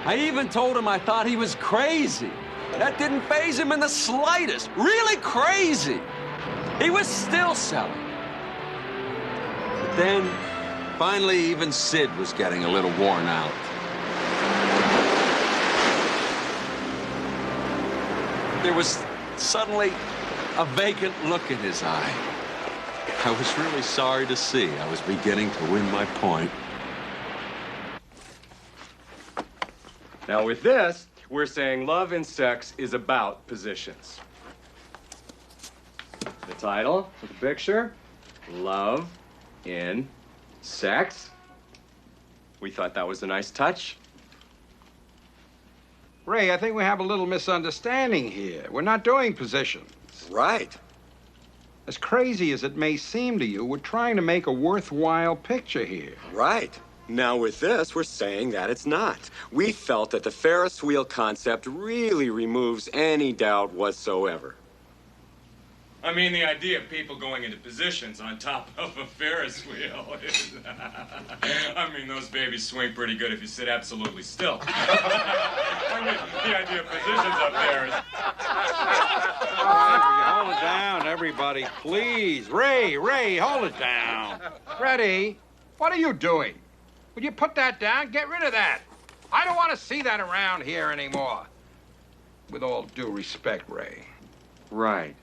I even told him I thought he was crazy. That didn't faze him in the slightest. Really crazy. He was still selling. But then, finally, even Sid was getting a little worn out. There was suddenly a vacant look in his eye. I was really sorry to see I was beginning to win my point. Now with this, we're saying love and sex is about positions. The title of the picture, Love in Sex. We thought that was a nice touch. Ray, I think we have a little misunderstanding here. We're not doing positions. Right. As crazy as it may seem to you, we're trying to make a worthwhile picture here. Right. Now with this, we're saying that it's not. We felt that the Ferris wheel concept really removes any doubt whatsoever. I mean, the idea of people going into positions on top of a Ferris wheel is... I mean, those babies swing pretty good if you sit absolutely still. I mean, the idea of positions up there is... Hold it down, everybody, please. Ray, hold it down. Freddie, what are you doing? Would you put that down? Get rid of that. I don't want to see that around here anymore. With all due respect, Ray. Right.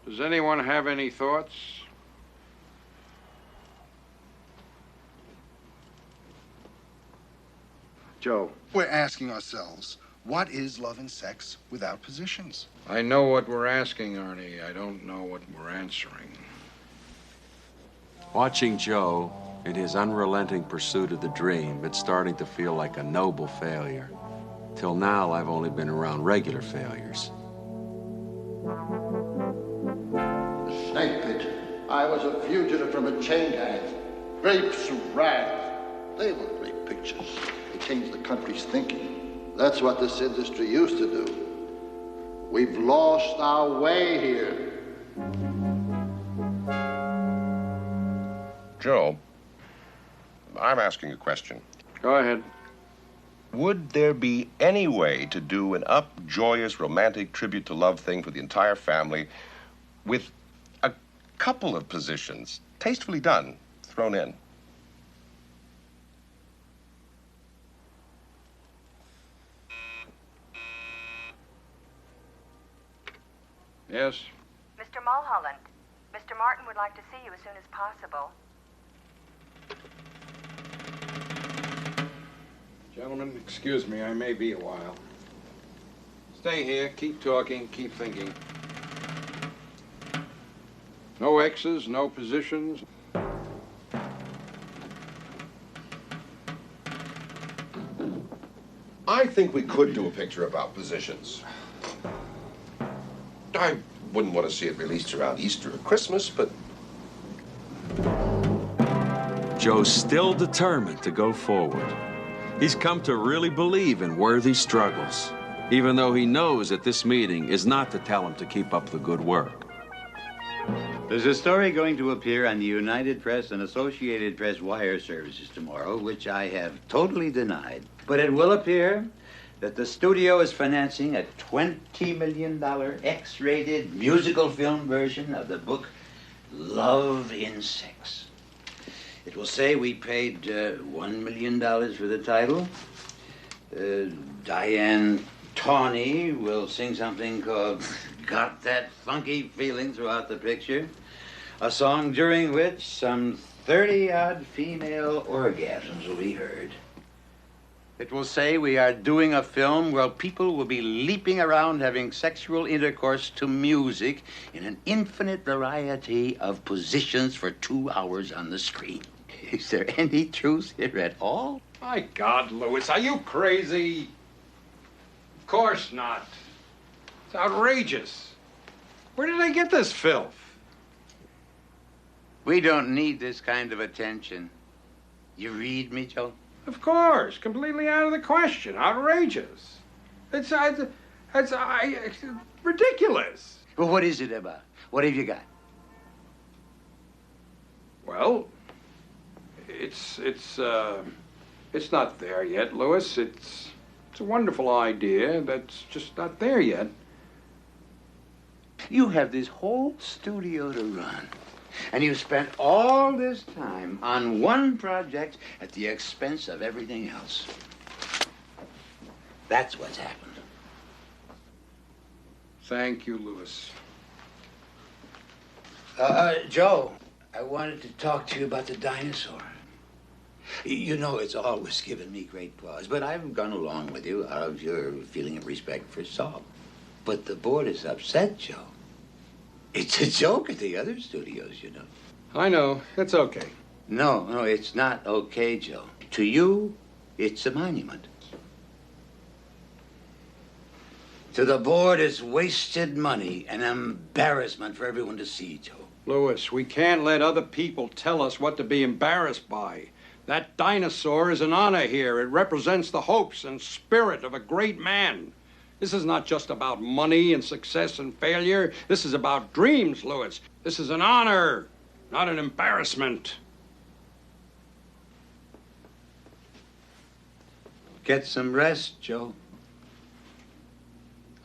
Does anyone have any thoughts? Joe, we're asking ourselves, what is love and sex without positions? I know what we're asking, Arnie. I don't know what we're answering. Watching Joe in his unrelenting pursuit of the dream, it's starting to feel like a noble failure. Till now, I've only been around regular failures. Snake pit. I was a fugitive from a chain gang. Grapes of wrath. They were great pictures. They changed the country's thinking. That's what this industry used to do. We've lost our way here. Joe, I'm asking a question. Go ahead. Would there be any way to do an joyous, romantic tribute to love thing for the entire family with a couple of positions, tastefully done, thrown in? Yes? Mr. Mulholland, Mr. Martin would like to see you as soon as possible. Gentlemen, excuse me, I may be a while. Stay here, keep talking, keep thinking. No X's, no positions. I think we could do a picture about positions. I wouldn't want to see it released around Easter or Christmas, but... Joe's still determined to go forward. He's come to really believe in worthy struggles, even though he knows that this meeting is not to tell him to keep up the good work. There's a story going to appear on the United Press and Associated Press wire services tomorrow, which I have totally denied. But it will appear that the studio is financing a $20 million X-rated musical film version of the book Love in Sex. It will say we paid $1 million for the title. Diane Tawney will sing something called Got That Funky Feeling throughout the picture. A song during which some 30-odd female orgasms will be heard. It will say we are doing a film where people will be leaping around having sexual intercourse to music in an infinite variety of positions for 2 hours on the screen. Is there any truth here at all? My God, Louis, are you crazy? Of course not. It's outrageous. Where did they get this filth? We don't need this kind of attention. You read me, Joe? Of course, completely out of the question. Outrageous. It's ridiculous. Well, what is it about? What have you got? Well, it's not there yet, Louis. It's a wonderful idea that's just not there yet. You have this whole studio to run. And you've spent all this time on one project at the expense of everything else. That's what's happened. Thank you, Louis. Joe, I wanted to talk to you about the dinosaur. You know, it's always given me great pause, but I've gone along with you out of your feeling of respect for Saul. But the board is upset, Joe. It's a joke at the other studios, you know. I know. It's okay. No, it's not okay, Joe. To you, it's a monument. To the board, it's wasted money, an embarrassment for everyone to see, Joe. Louis, we can't let other people tell us what to be embarrassed by. That dinosaur is an honor here. It represents the hopes and spirit of a great man. This is not just about money and success and failure. This is about dreams, Louis. This is an honor, not an embarrassment. Get some rest, Joe.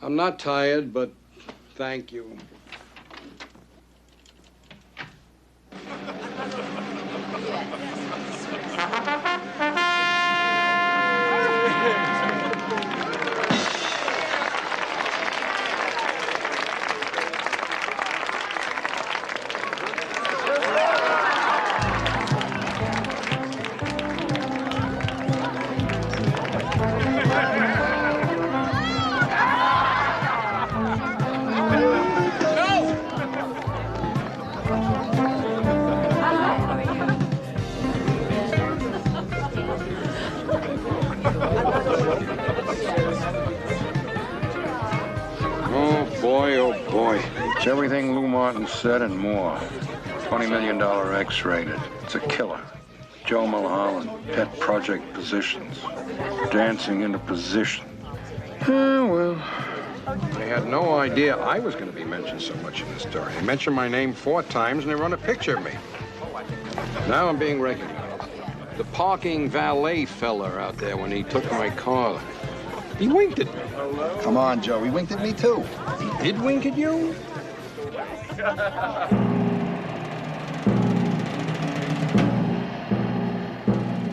I'm not tired, but thank you. It's everything Lou Martin said and more. $20 million X-rated. It's a killer. Joe Mulholland, pet project positions. Dancing into position. Well, they had no idea I was going to be mentioned so much in the story. They mentioned my name 4 times and they run a picture of me. Now I'm being recognized. The parking valet fella out there when he took my car, he winked at me. Come on, Joe. He winked at me, too. He did wink at you?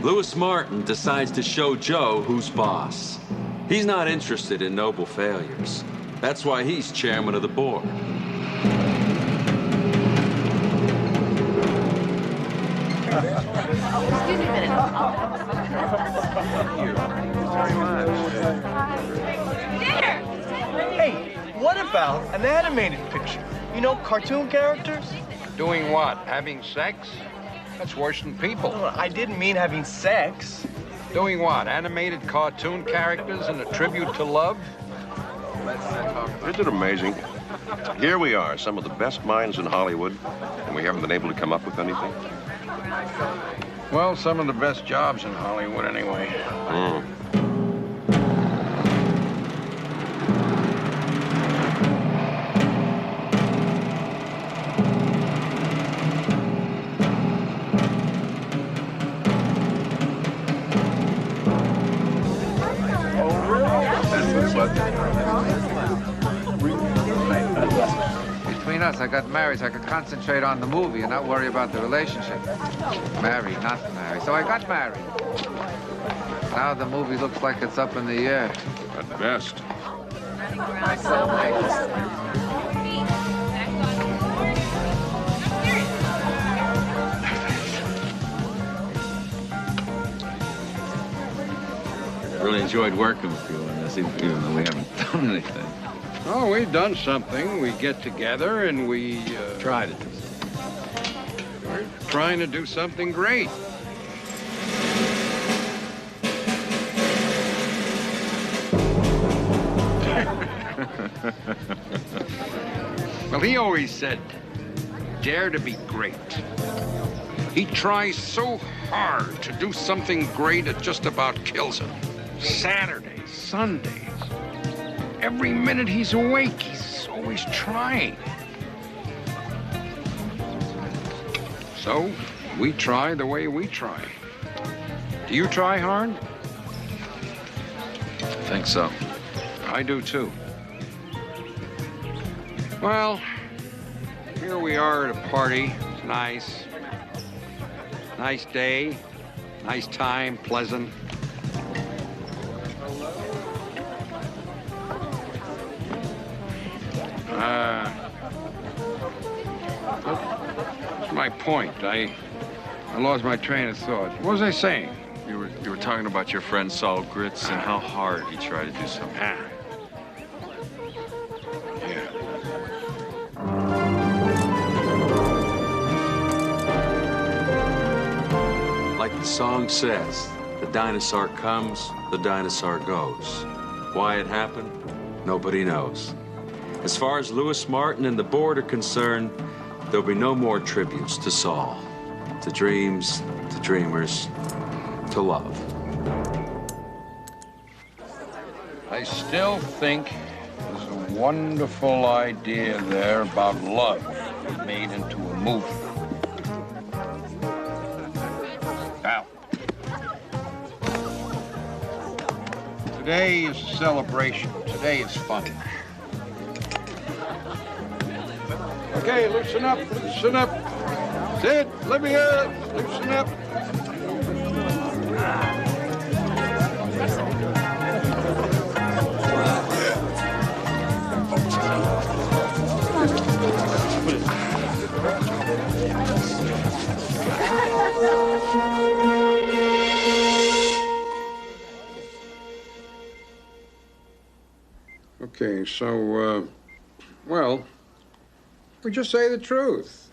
Louis Martin decides to show Joe who's boss. He's not interested in noble failures. That's why he's chairman of the board. Excuse me a minute. Hey, what about an animated picture? You know, cartoon characters? Doing what? Having sex? That's worse than people. No, I didn't mean having sex. Doing what? Animated cartoon characters in a tribute to love? Isn't it amazing? Here we are, some of the best minds in Hollywood, and we haven't been able to come up with anything. Well, some of the best jobs in Hollywood, anyway. Between us, I got married so I could concentrate on the movie and not worry about the relationship. Married, not married. So I got married. Now the movie looks like it's up in the air. At best. Really enjoyed working with you on this, even though we haven't done anything. Oh, we've done something. We get together and we try to do something. We're trying to do something great. Well, he always said, dare to be great. He tries so hard to do something great, it just about kills him. Saturdays, Sundays, every minute he's awake, he's always trying. So, we try the way we try. Do you try hard? I think so. I do too. Well, here we are at a party. It's nice. Nice day, nice time, pleasant. point? I lost my train of thought. What was I saying? You were talking about your friend Saul Gritz and how hard he tried to do something. Like the song says, the dinosaur comes, the dinosaur goes. Why it happened, nobody knows. As far as Lewis Martin and the board are concerned, there'll be no more tributes to Saul, to dreams, to dreamers, to love. I still think there's a wonderful idea there about love made into a movie. Now, today is a celebration. Today is fun. Okay, loosen up, loosen up. Sid, let me hear it. Loosen up. Okay, so, well, we just say the truth.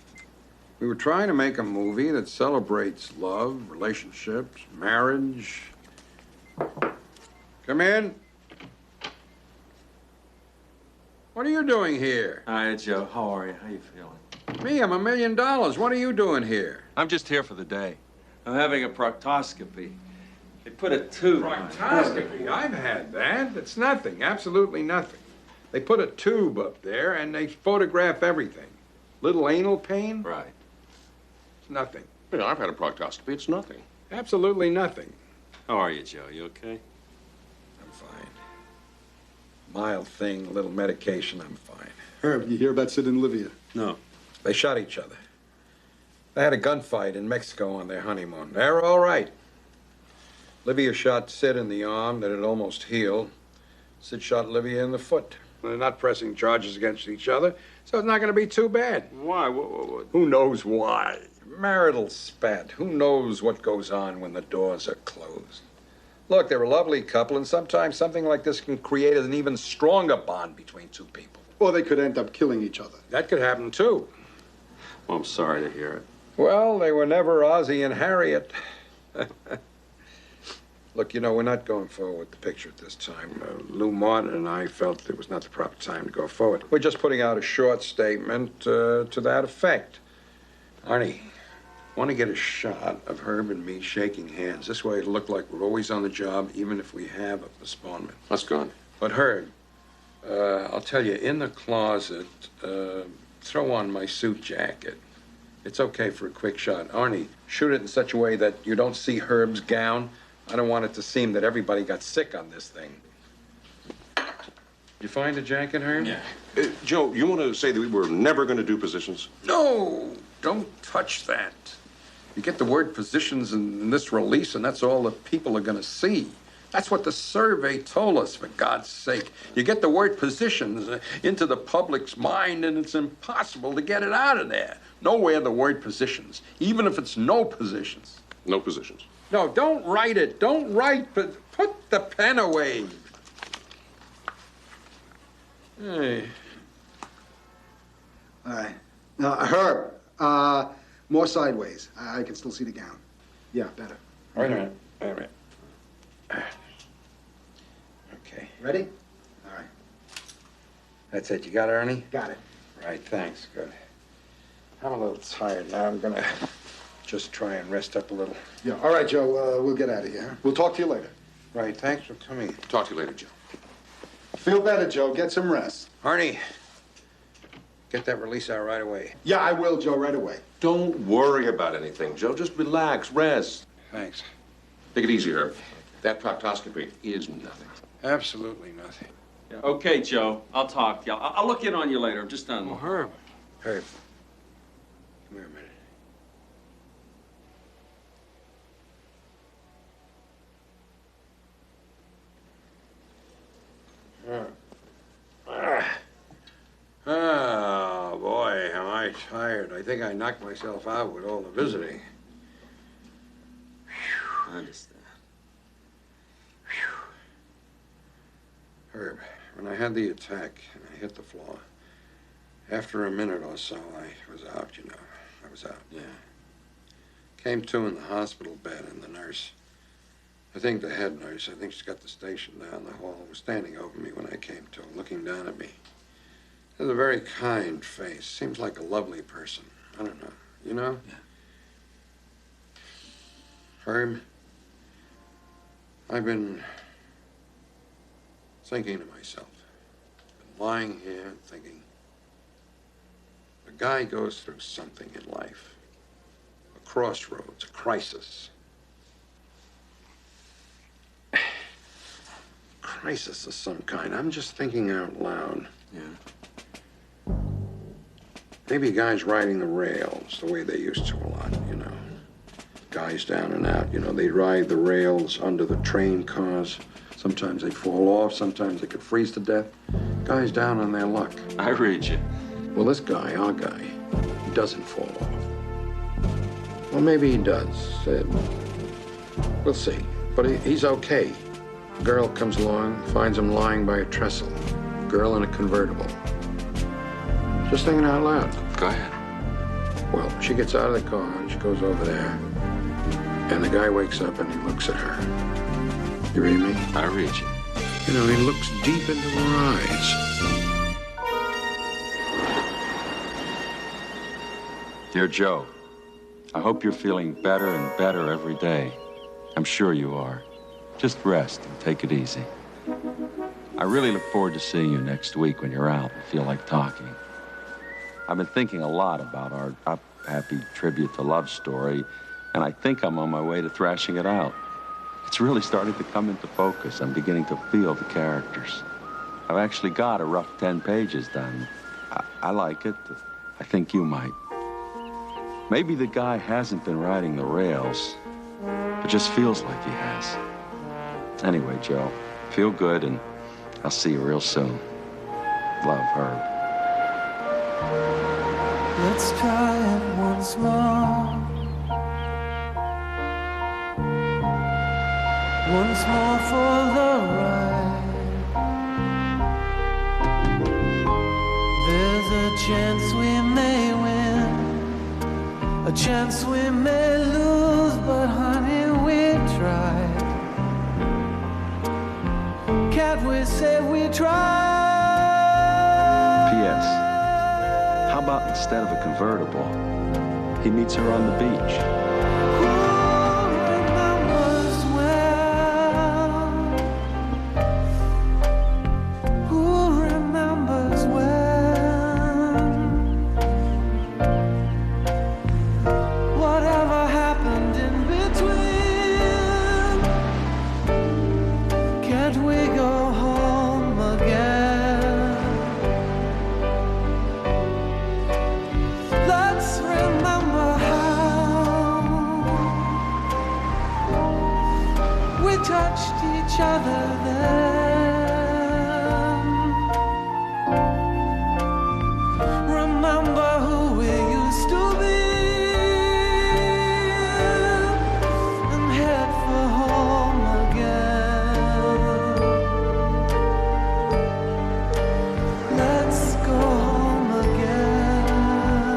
We were trying to make a movie that celebrates love, relationships, marriage. Come in. What are you doing here? Hi, Joe. How are you? How you feeling? Me, I'm $1 million. What are you doing here? I'm just here for the day. I'm having a proctoscopy. They put a tube. Proctoscopy? I've had that. It's nothing, absolutely nothing. They put a tube up there and they photograph everything. Little anal pain? Right. It's nothing. Yeah, I've had a proctoscopy. It's nothing. Absolutely nothing. How are you, Joe? You okay? I'm fine. Mild thing, a little medication, I'm fine. Herb, you hear about Sid and Olivia? No. They shot each other. They had a gunfight in Mexico on their honeymoon. They're all right. Olivia shot Sid in the arm that had almost healed. Sid shot Olivia in the foot. They're not pressing charges against each other, so it's not going to be too bad. Why? What? Who knows why? Marital spat. Who knows what goes on when the doors are closed? Look, they're a lovely couple, and sometimes something like this can create an even stronger bond between two people. Or they could end up killing each other. That could happen, too. Well, I'm sorry to hear it. Well, they were never Ozzie and Harriet. Look, you know, we're not going forward with the picture at this time. Lou Martin and I felt it was not the proper time to go forward. We're just putting out a short statement to that effect. Arnie, want to get a shot of Herb and me shaking hands. This way it'll look like we're always on the job, even if we have a postponement. Let's go on. But Herb, I'll tell you, in the closet, throw on my suit jacket. It's okay for a quick shot. Arnie, shoot it in such a way that you don't see Herb's gown. I don't want it to seem that everybody got sick on this thing. You find a jacket, Herb? Yeah. Joe, you want to say that we were never going to do positions? No, don't touch that. You get the word positions in this release, and that's all the people are going to see. That's what the survey told us, for God's sake. You get the word positions into the public's mind, and it's impossible to get it out of there. Nowhere the word positions, even if it's no positions. No positions. No, don't write it. Don't write, but put the pen away. Hey. All right. Now, Herb, more sideways. I can still see the gown. Yeah, better. Wait a minute. Wait a minute. Okay. Ready? All right. That's it. You got it, Ernie? Got it. Right, thanks. Good. I'm a little tired now. I'm gonna just try and rest up a little. Yeah. All right, Joe. We'll get out of here. We'll talk to you later. Right, thanks for coming. Talk to you later, Joe. Feel better, Joe. Get some rest. Arnie, get that release out right away. Yeah, I will, Joe, right away. Don't worry about anything, Joe. Just relax, rest. Thanks. Take it easy, Herb. That proctoscopy is nothing. Absolutely nothing. Yeah. Okay, Joe. I'll talk to you. I'll look in on you later. I'm just done. Oh, Herb. Herb. Come here a minute. Oh, boy, am I tired. I think I knocked myself out with all the visiting. I understand. Herb, when I had the attack and I hit the floor, after a minute or so, I was out, you know. I was out. Yeah. Came to in the hospital bed, and the nurse, I think the head nurse, I think she's got the station down the hall, was standing over me when I came to, looking down at me. Has a very kind face. Seems like a lovely person. I don't know. You know? Yeah. Herb, I've been thinking to myself. Been lying here and thinking. A guy goes through something in life. A crossroads, a crisis. Crisis of some kind. I'm just thinking out loud. Yeah. Maybe guys riding the rails the way they used to a lot, you know. Guys down and out, you know, they ride the rails under the train cars. Sometimes they fall off, sometimes they could freeze to death. Guys down on their luck. I read you. Well, this guy, our guy, he doesn't fall off. Well, maybe he does. We'll see. But he's okay. A girl comes along, finds him lying by a trestle. A girl in a convertible. Just thinking out loud. Go ahead. Well, she gets out of the car and she goes over there. And the guy wakes up and he looks at her. You read me? I read you. You know, he looks deep into her eyes. Dear Joe, I hope you're feeling better and better every day. I'm sure you are. Just rest and take it easy. I really look forward to seeing you next week when you're out and feel like talking. I've been thinking a lot about our Up-Happy tribute to love story, and I think I'm on my way to thrashing it out. It's really starting to come into focus. I'm beginning to feel the characters. I've actually got a rough 10 pages done. I like it. I think you might. Maybe the guy hasn't been riding the rails. It just feels like he has. Anyway, Joe, feel good, and I'll see you real soon. Love, Herb. Let's try it once more. Once more for the ride. There's a chance we may win, a chance we may lose, but honey, we tried. Can't we say we tried? P.S. How about instead of a convertible, he meets her on the beach? Each other then. Remember who we used to be, and head for home again. Let's go home again.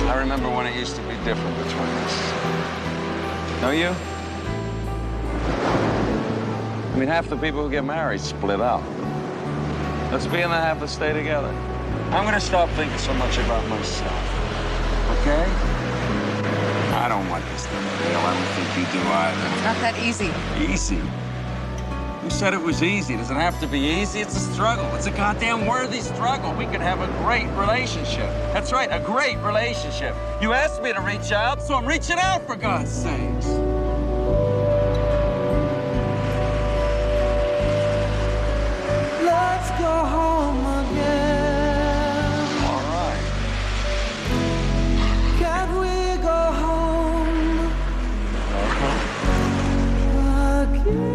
I remember when it used to be different between us. Know you? I mean, half the people who get married split up. Let's be in the half that stay together. I'm gonna stop thinking so much about myself. Okay? I don't want this thing to fail. I don't think you do either. It's not that easy. Easy? Who said it was easy? Does it have to be easy? It's a struggle. It's a goddamn worthy struggle. We could have a great relationship. That's right, a great relationship. You asked me to reach out, so I'm reaching out, for God's sakes. Let's go home again. All right. Can't we go home again?